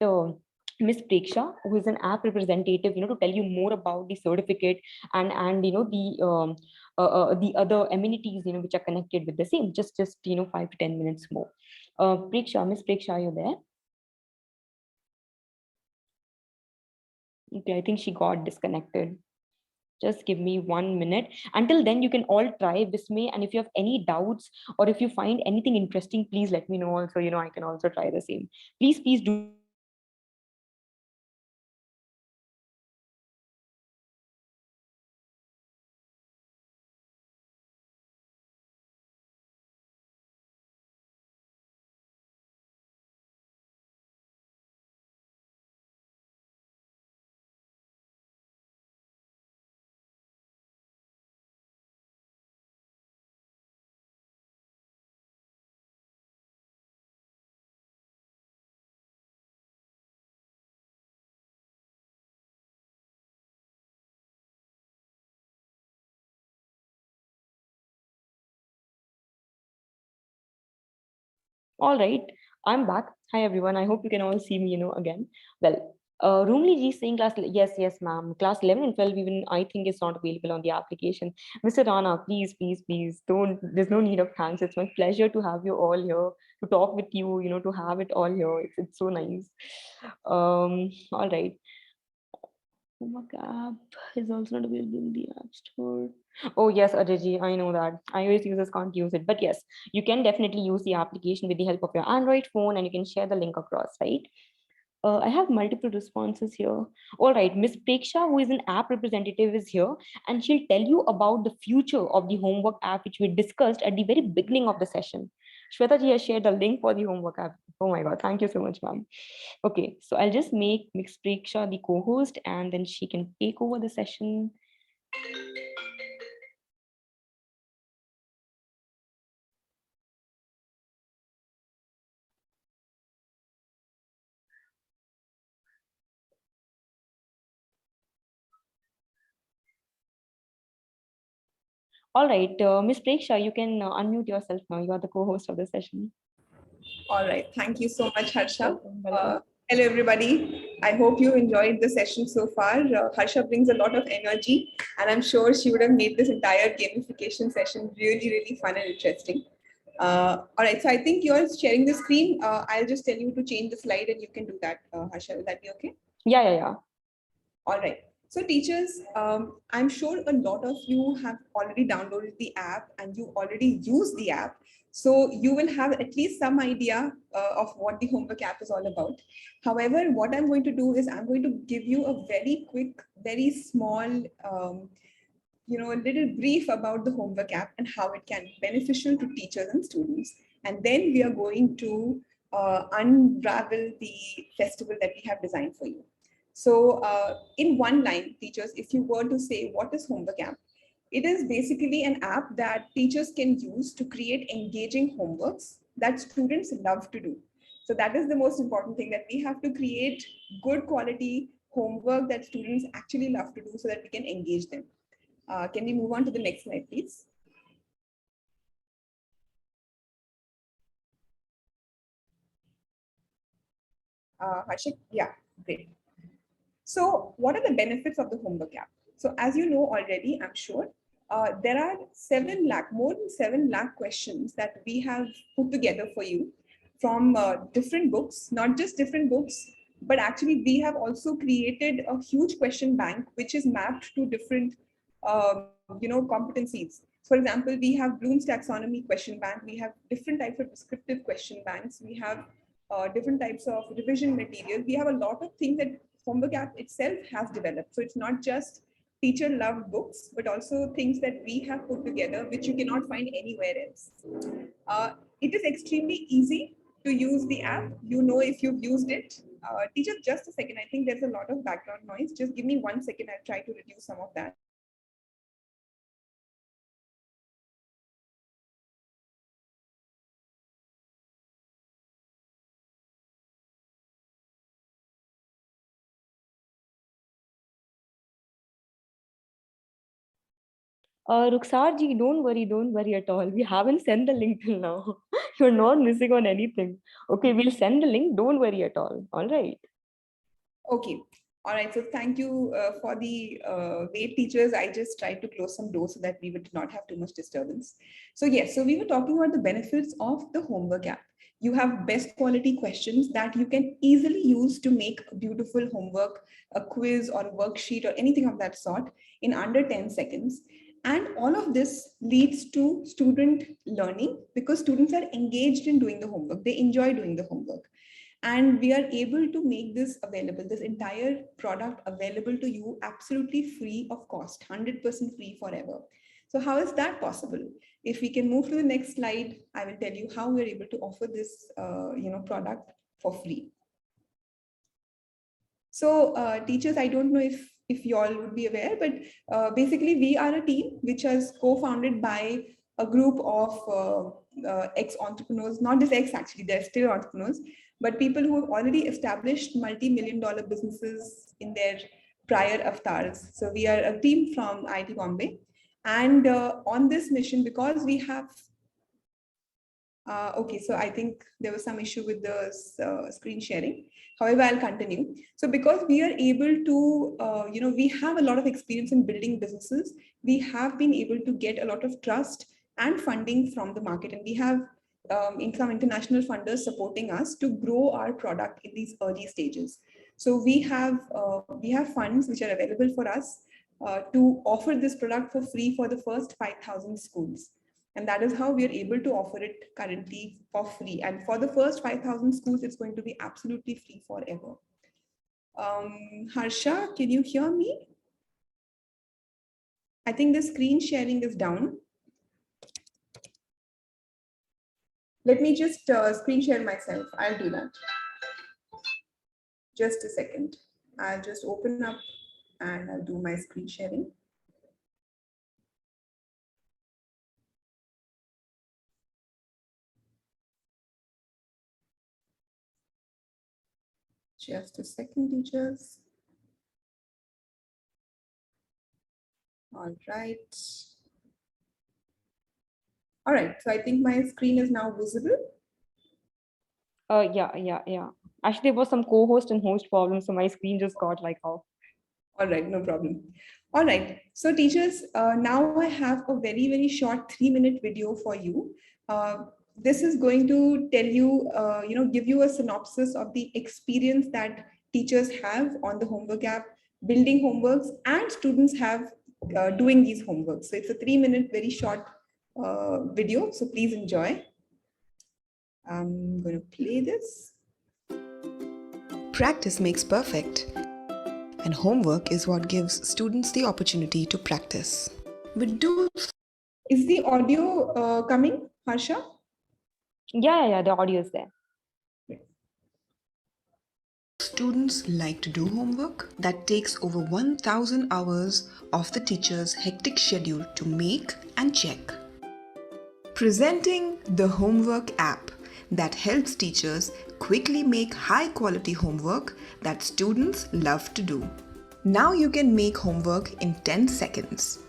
Miss Preksha, who is an app representative, to tell you more about the certificate and the other amenities, which are connected with the same. Just 5 to 10 minutes more. Preksha, Miss Preksha, are you there? Okay, I think she got disconnected. Just give me 1 minute. Until then, you can all try Vismay. And if you have any doubts or if you find anything interesting, please let me know also. I can also try the same. Please do let me know. All right, I'm back. Hi everyone. I hope you can all see me, again. Well, Roomly Ji is saying yes, ma'am. Class 11 and 12, even I think it's not available on the application. Mr. Rana, please, don't. There's no need of thanks. It's my pleasure to have you all here, to talk with you, to have it all here. It's so nice. All right. Homework app is also not available in the App Store. Oh yes, Ajay, I know that. iOS users can't use it. But yes, you can definitely use the application with the help of your Android phone, and you can share the link across, right? I have multiple responses here. All right, Miss Preksha, who is an app representative, is here, and she'll tell you about the future of the homework app, which we discussed at the very beginning of the session. Shweta ji has shared a link for the homework app. Oh my God, thank you so much, ma'am. Okay, so I'll just make Miss Preksha the co-host, and then she can take over the session. All right, Miss Preksha, you can unmute yourself now. You are the co-host of the session. All right. Thank you so much, Harsha. Welcome. Hello, everybody. I hope you enjoyed the session so far. Harsha brings a lot of energy, and I'm sure she would have made this entire gamification session really, really fun and interesting. All right. So I think you're sharing the screen. I'll just tell you to change the slide, and you can do that, Harsha. Will that be okay? Yeah. All right. So teachers, I'm sure a lot of you have already downloaded the app and you already use the app. So you will have at least some idea of what the homework app is all about. However, what I'm going to do is I'm going to give you a very quick, very small, a little brief about the homework app and how it can be beneficial to teachers and students. And then we are going to unravel the festival that we have designed for you. So in one line, teachers, if you were to say what is homework app, it is basically an app that teachers can use to create engaging homeworks that students love to do. So that is the most important thing, that we have to create good quality homework that students actually love to do so that we can engage them. Can we move on to the next slide, please? Harshik, yeah, great. So what are the benefits of the homework app? So as you know already, I'm sure, there are 7 lakh, more than 7 lakh questions that we have put together for you from different books, not just different books, but actually we have also created a huge question bank which is mapped to different competencies. For example, we have Bloom's taxonomy question bank, we have different types of descriptive question banks, we have different types of revision material. We have a lot of things that Homework app itself has developed. So it's not just teacher loved books, but also things that we have put together, which you cannot find anywhere else. It is extremely easy to use the app. You know if you've used it. Teacher, just a second. I think there's a lot of background noise. Just give me 1 second. I'll try to reduce some of that. Ruksar ji, don't worry at all. We haven't sent the link till now. You're not missing on anything. Okay, we'll send the link. Don't worry at all. All right. Okay. All right. So thank you for the wait, teachers. I just tried to close some doors so that we would not have too much disturbance. So yes, so we were talking about the benefits of the homework app. You have best quality questions that you can easily use to make a beautiful homework, a quiz or a worksheet or anything of that sort in under 10 seconds. And all of this leads to student learning because students are engaged in doing the homework. They enjoy doing the homework. And we are able to make this available, this entire product available to you absolutely free of cost, 100% free forever. So how is that possible? If we can move to the next slide, I will tell you how we're able to offer this product for free. So teachers, I don't know if you all would be aware, but basically we are a team which is co-founded by a group of ex-entrepreneurs, not just ex actually, they're still entrepreneurs, but people who have already established multi-million-dollar businesses in their prior avatars. So we are a team from IIT Bombay. And on this mission, because we have, okay, so I think there was some issue with the screen sharing. However, I'll continue. So because we are able to, we have a lot of experience in building businesses, we have been able to get a lot of trust and funding from the market. And we have some international funders supporting us to grow our product in these early stages. So we have funds which are available for us to offer this product for free for the first 5,000 schools. And that is how we are able to offer it currently for free. And for the first 5,000 schools, it's going to be absolutely free forever. Harsha, can you hear me? I think the screen sharing is down. Let me just screen share myself. I'll do that. Just a second. I'll just open up and I'll do my screen sharing. Just a second, teachers. All right. All right, so I think my screen is now visible. Yeah. Actually, there was some co-host and host problems, so my screen just got like off. All right, no problem. All right, so teachers, now I have a very, very short 3-minute video for you. This is going to tell you, give you a synopsis of the experience that teachers have on the homework app, building homeworks, and students have doing these homeworks. So it's a 3-minute, very short video, so please enjoy. I'm going to play this. Practice makes perfect, and homework is what gives students the opportunity to practice. Is the audio coming, Harsha? Yeah, the audio is there. Students like to do homework that takes over 1,000 hours of the teacher's hectic schedule to make and check. Presenting the homework app that helps teachers quickly make high-quality homework that students love to do. Now you can make homework in 10 seconds.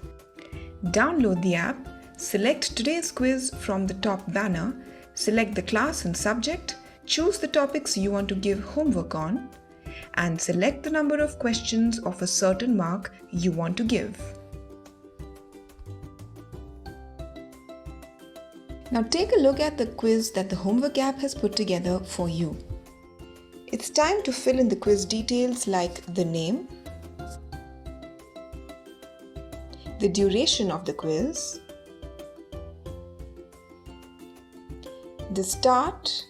Download the app, select today's quiz from the top banner, select the class and subject, choose the topics you want to give homework on, and select the number of questions of a certain mark you want to give. Now take a look at the quiz that the homework app has put together for you. It's time to fill in the quiz details like the name, the duration of the quiz, the start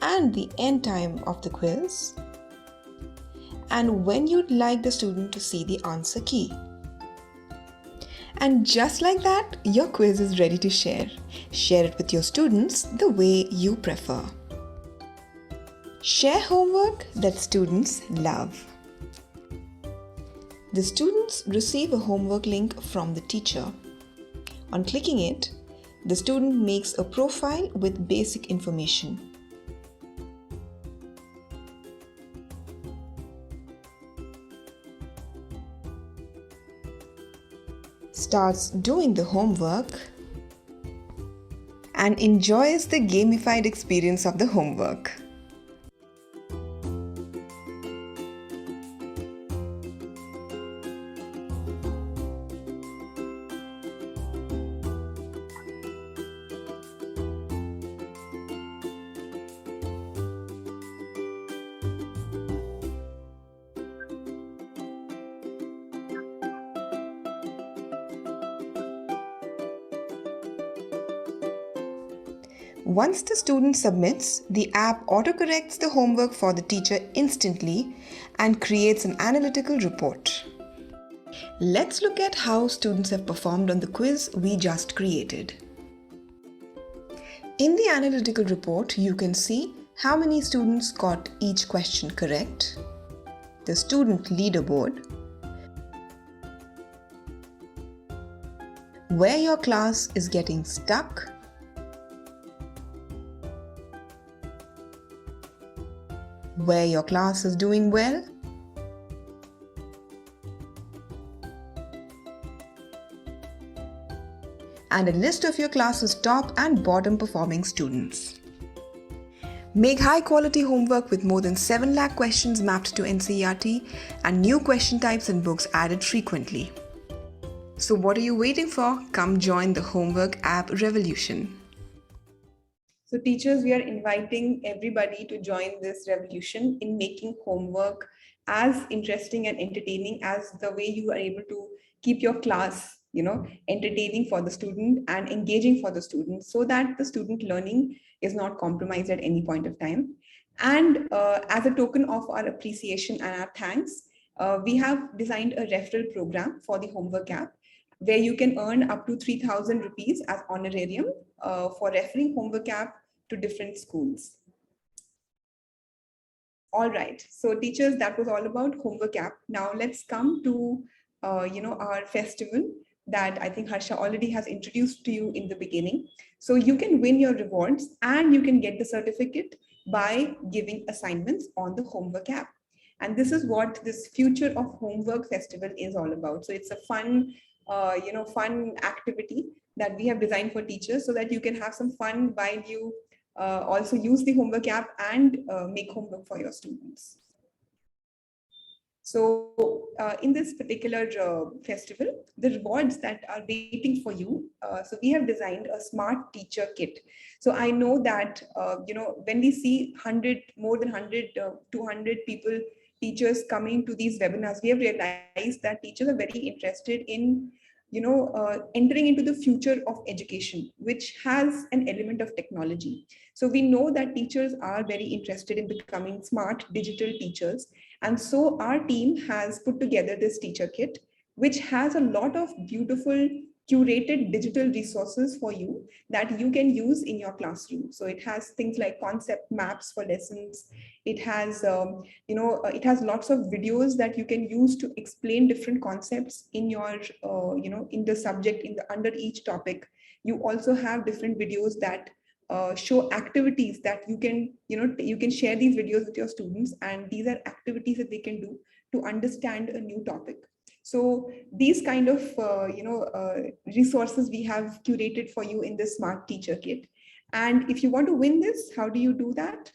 and the end time of the quiz, and when you'd like the student to see the answer key. And just like that, your quiz is ready to share. Share it with your students the way you prefer. Share homework that students love. The students receive a homework link from the teacher. On clicking it, the student makes a profile with basic information. Starts doing the homework and enjoys the gamified experience of the homework. Once the student submits, the app autocorrects the homework for the teacher instantly and creates an analytical report. Let's look at how students have performed on the quiz we just created. In the analytical report, you can see how many students got each question correct, the student leaderboard, where your class is getting stuck, where your class is doing well, and a list of your class's top and bottom performing students. Make high quality homework with more than 7 lakh questions mapped to NCERT and new question types and books added frequently. So what are you waiting for? Come join the homework app revolution. So teachers, we are inviting everybody to join this revolution in making homework as interesting and entertaining as the way you are able to keep your class, entertaining for the student and engaging for the student so that the student learning is not compromised at any point of time. And as a token of our appreciation and our thanks, we have designed a referral program for the homework app where you can earn up to 3,000 rupees as honorarium for referring homework app to different schools. All right, so teachers, that was all about homework app. Now let's come to our festival that I think Harsha already has introduced to you in the beginning. So you can win your rewards and you can get the certificate by giving assignments on the homework app. And this is what this Future of Homework Festival is all about. So it's a fun, fun activity that we have designed for teachers so that you can have some fun while you also use the homework app and make homework for your students. So in this particular festival, the rewards that are waiting for you, so we have designed a smart teacher kit. So I know that, when we see more than 100, 200 people, teachers coming to these webinars, we have realized that teachers are very interested in entering into the future of education, which has an element of technology. So we know that teachers are very interested in becoming smart digital teachers. And so our team has put together this teacher kit, which has a lot of beautiful curated digital resources for you that you can use in your classroom. So it has things like concept maps for lessons. It has, it has lots of videos that you can use to explain different concepts in your, in the subject, under each topic. You also have different videos that show activities that you can, you can share these videos with your students, and these are activities that they can do to understand a new topic. So these kind of resources we have curated for you in this Smart Teacher Kit. And if you want to win this, how do you do that?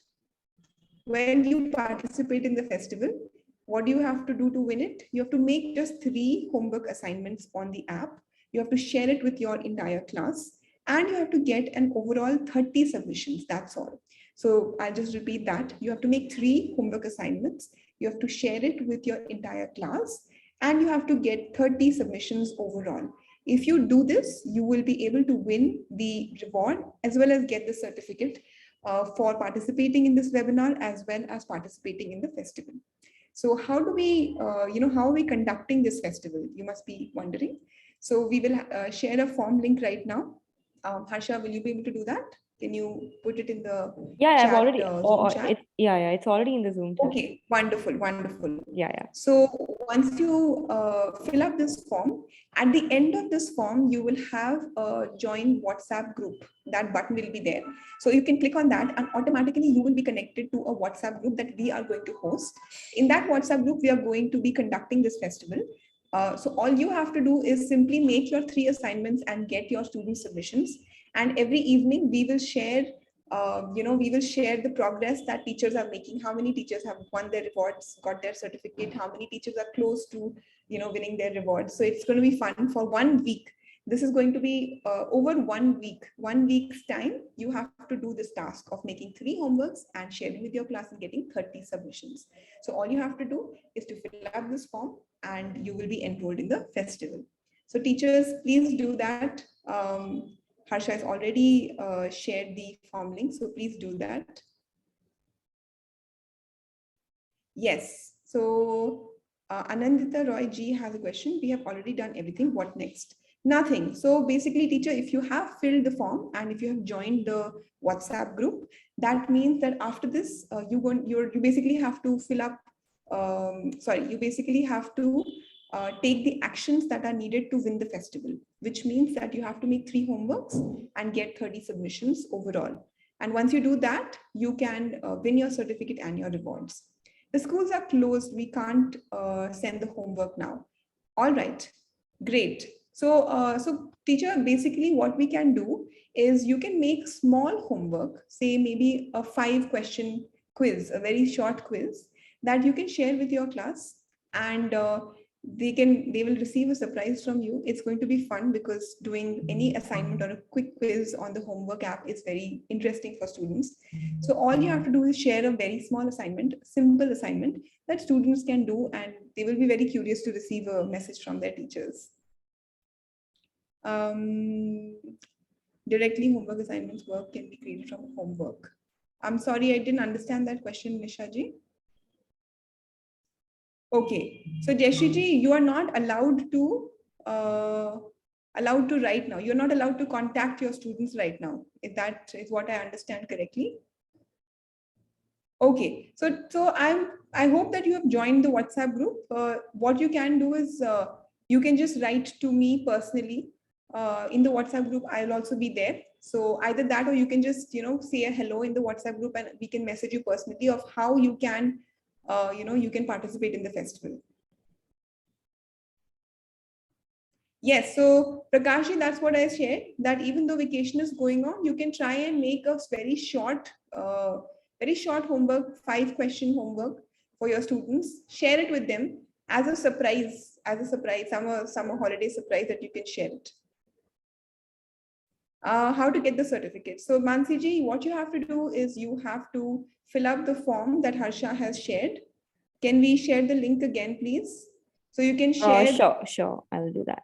When you participate in the festival, what do you have to do to win it? You have to make just 3 homework assignments on the app. You have to share it with your entire class. and you have to get an overall 30 submissions. That's all. So I'll just repeat that. You have to make 3 homework assignments. You have to share it with your entire class, and you have to get 30 submissions overall. If you do this, you will be able to win the reward as well as get the certificate for participating in this webinar as well as participating in the festival. So how do we, how are we conducting this festival? You must be wondering. So we will share a form link right now. Harsha, will you be able to do that? Can you put it in the Yeah, I've chat, already. Zoom chat? It's yeah, it's already in the Zoom chat. Okay, wonderful, wonderful. Yeah. So once you fill up this form, at the end of this form, you will have a join WhatsApp group. That button will be there. So you can click on that and automatically you will be connected to a WhatsApp group that we are going to host. In that WhatsApp group, we are going to be conducting this festival. So all you have to do is simply make your 3 assignments and get your student submissions. And every evening we will share we will share the progress that teachers are making, how many teachers have won their rewards, got their certificate, how many teachers are close to, winning their rewards. So it's going to be fun for 1 week. This is going to be over 1 week. 1 week's time, you have to do this task of making 3 homeworks and sharing with your class and getting 30 submissions. So all you have to do is to fill up this form and you will be enrolled in the festival. So teachers, please do that. Harsha has already shared the form link, so please do that. Yes, so Anandita Roy G has a question. We have already done everything. What next? Nothing. So basically, teacher, if you have filled the form and if you have joined the WhatsApp group, that means that after this, you basically have to fill up. You basically have to take the actions that are needed to win the festival, which means that you have to make 3 homeworks and get 30 submissions overall. And once you do that, you can win your certificate and your rewards. The schools are closed. We can't send the homework now. All right, great. So teacher, basically what we can do is you can make small homework, say maybe a 5-question quiz, a very short quiz that you can share with your class, and they will receive a surprise from you. It's going to be fun because doing any assignment or a quick quiz on the homework app is very interesting for students. So all you have to do is share a very small assignment, simple assignment that students can do, and they will be very curious to receive a message from their teachers. Directly homework assignments work can be created from homework. I'm sorry, I didn't understand that question, Nishaji. Okay, so Jeshiji, you are not allowed to right now. You're not allowed to contact your students right now, if that is what I understand correctly. Okay, so I hope that you have joined the WhatsApp group. What you can do is you can just write to me personally in the WhatsApp group. I'll also be there. So either that, or you can just say a hello in the WhatsApp group, and we can message you personally of how you can you can participate in the festival. Yes, so Prakashi, that's what I shared, that even though vacation is going on, you can try and make a very short homework, 5-question homework for your students. Share it with them as a surprise, summer holiday surprise that you can share it. How to get the certificate. So Mansiji, what you have to do is you have to fill up the form that Harsha has shared. Can we share the link again, please? So you can share. Sure. I will do that.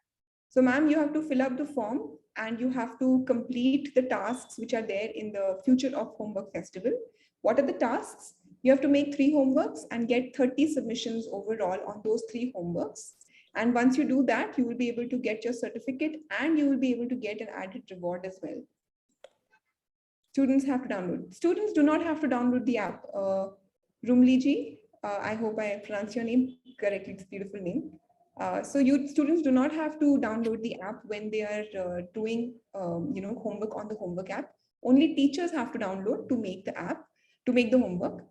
So ma'am, you have to fill up the form and you have to complete the tasks which are there in the Future of Homework Festival. What are the tasks? You have to make 3 homeworks and get 30 submissions overall on those 3 homeworks. And once you do that, you will be able to get your certificate and you will be able to get an added reward as well. Students have to download. Students do not have to download the app. Rumliji, I hope I pronounced your name correctly. It's a beautiful name. So students do not have to download the app when they are doing homework on the homework app. Only teachers have to download to make the app, to make the homework.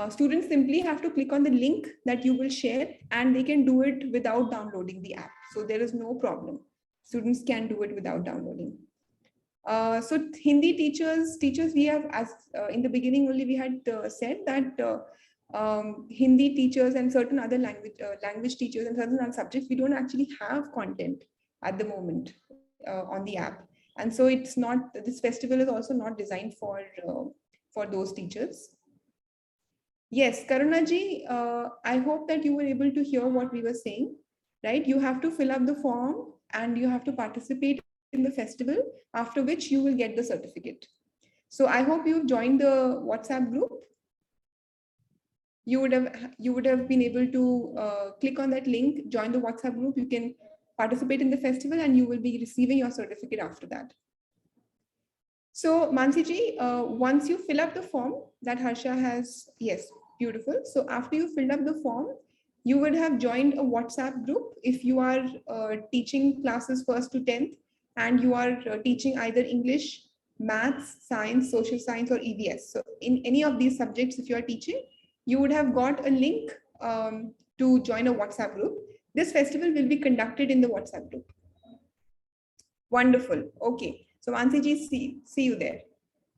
Students simply have to click on the link that you will share and they can do it without downloading the app. So there is no problem. Students can do it without downloading. So Hindi teachers we have, as in the beginning only we had said that Hindi teachers and certain other language teachers and certain other subjects, we don't actually have content at the moment on the app. And so it's not, this festival is also not designed for those teachers. Yes, Karunaji, I hope that you were able to hear what we were saying, right? You have to fill up the form and you have to participate in the festival, after which you will get the certificate. So I hope you've joined the WhatsApp group. You would have been able to click on that link, join the WhatsApp group. You can participate in the festival and you will be receiving your certificate after that. So Mansi ji, once you fill up the form that Harsha has, yes, beautiful. So after you filled up the form, you would have joined a WhatsApp group if you are teaching classes 1st to 10th and you are teaching either English, maths, science, social science, or EVS. So in any of these subjects, if you are teaching, you would have got a link to join a WhatsApp group. This festival will be conducted in the WhatsApp group. Wonderful. Okay. So Mansi ji, see you there.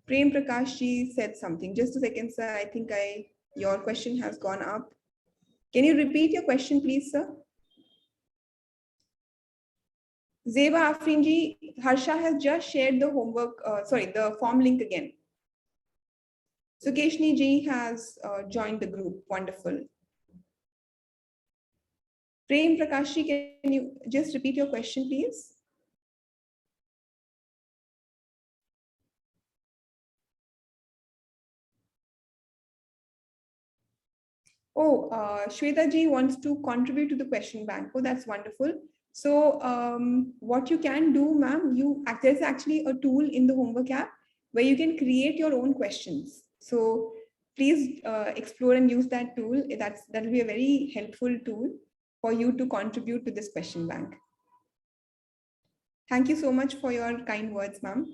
Prem Prakash ji said something. Just a second, sir. I think your question has gone up. Can you repeat your question, please, sir? Zeba Afrin ji, Harsha has just shared the homework, the form link again. Sukeshni ji has joined the group. Wonderful. Prem Prakash ji, can you just repeat your question, please? Oh, Shweta ji wants to contribute to the question bank. Oh, that's wonderful. So what you can do, ma'am, there's actually a tool in the homework app where you can create your own questions. So please explore and use that tool. That'll be a very helpful tool for you to contribute to this question bank. Thank you so much for your kind words, ma'am.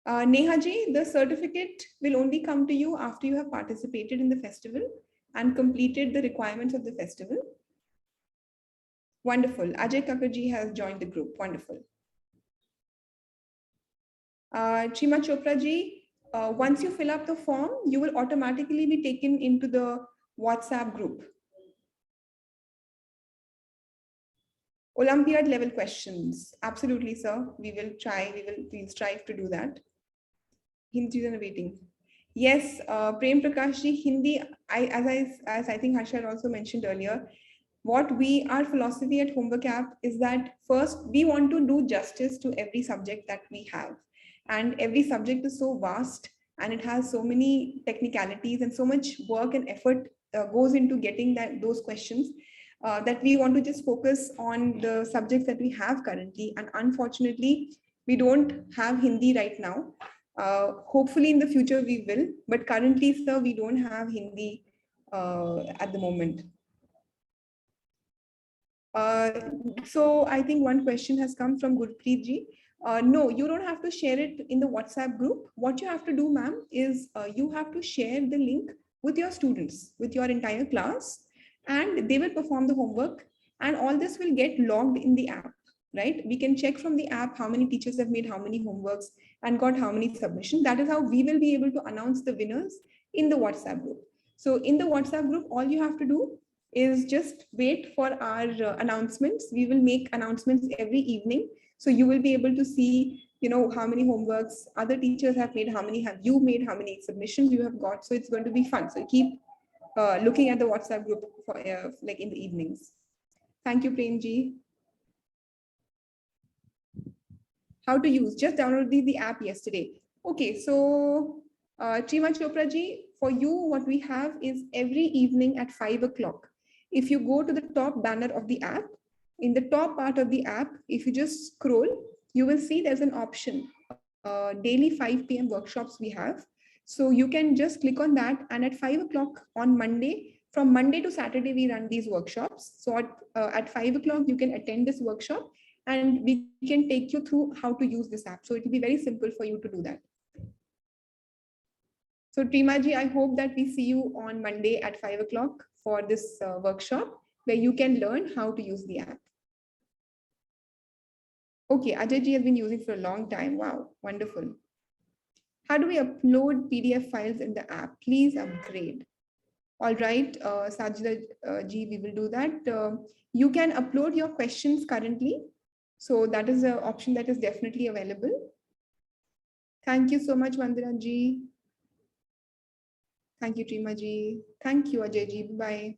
Neha ji, the certificate will only come to you after you have participated in the festival and completed the requirements of the festival. Wonderful. Ajay Kakarji has joined the group. Wonderful. Chima Chopra ji, once you fill up the form, you will automatically be taken into the WhatsApp group. Olympiad level questions. Absolutely, sir. We'll strive to do that. Hindi waiting. Yes, Prem Prakash ji, Hindi, as I think Harsha also mentioned earlier, our philosophy at Homework App is that first, we want to do justice to every subject that we have. And every subject is so vast and it has so many technicalities and so much work and effort goes into getting those questions that we want to just focus on the subjects that we have currently. And unfortunately, we don't have Hindi right now. Hopefully in the future we will, but currently, sir, we don't have Hindi at the moment. So I think one question has come from Gurpreet ji. No, you don't have to share it in the WhatsApp group. What you have to do, ma'am, is you have to share the link with your students, with your entire class, and they will perform the homework, and all this will get logged in the app, right? We can check from the app how many teachers have made how many homeworks and got how many submissions. That is how we will be able to announce the winners in the WhatsApp group. So in the WhatsApp group, all you have to do is just wait for our announcements. We will make announcements every evening. So you will be able to see, how many homeworks other teachers have made, how many have you made, how many submissions you have got. So it's going to be fun. So keep looking at the WhatsApp group for like in the evenings. Thank you, Premji. How to use? Just downloaded the app yesterday. Okay, so Chima Chopra ji, for you, what we have is every evening at 5 o'clock. If you go to the top banner of the app, in the top part of the app, if you just scroll, you will see there's an option, daily 5 p.m. workshops we have. So you can just click on that, and at 5 o'clock on Monday, from Monday to Saturday, we run these workshops. So at 5 o'clock, you can attend this workshop and we can take you through how to use this app. So it will be very simple for you to do that. So Prima ji, I hope that we see you on Monday at 5 o'clock for this workshop where you can learn how to use the app. Okay, Ajay ji has been using for a long time. Wow, wonderful. How do we upload PDF files in the app? Please upgrade. All right, Sajida ji, we will do that. You can upload your questions currently So that is an option that is definitely available. Thank you so much, Vandana ji. Thank you, Trima ji. Thank you, Ajay ji. Bye.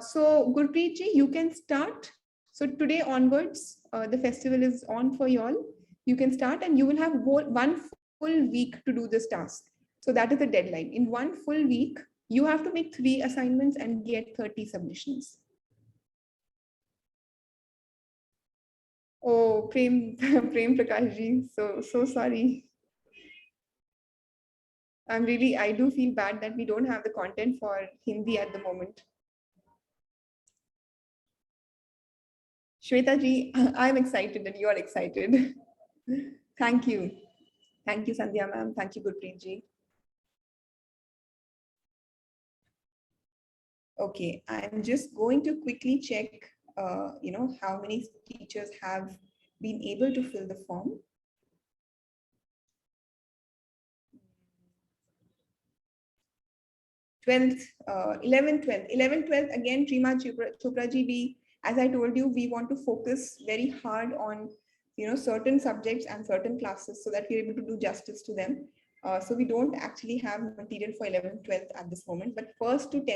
So Gurpreet ji, you can start. So today onwards, the festival is on for you all. You can start and you will have one full week to do this task. So that is the deadline. In one full week, you have to make 3 assignments and get 30 submissions. Oh, Prem Prakash ji, so sorry. I do feel bad that we don't have the content for Hindi at the moment. Shweta ji, I'm excited and you are excited. Thank you. Thank you, Sandhya ma'am. Thank you, Gurpreet ji. Okay, I'm just going to quickly check, how many teachers have been able to fill the form. 12th, 11th, 12th. 11th, 12th, again, Trima Chopra ji, as I told you, we want to focus very hard on, certain subjects and certain classes so that we're able to do justice to them. So we don't actually have material for 11th, 12th at this moment, but first to 10th.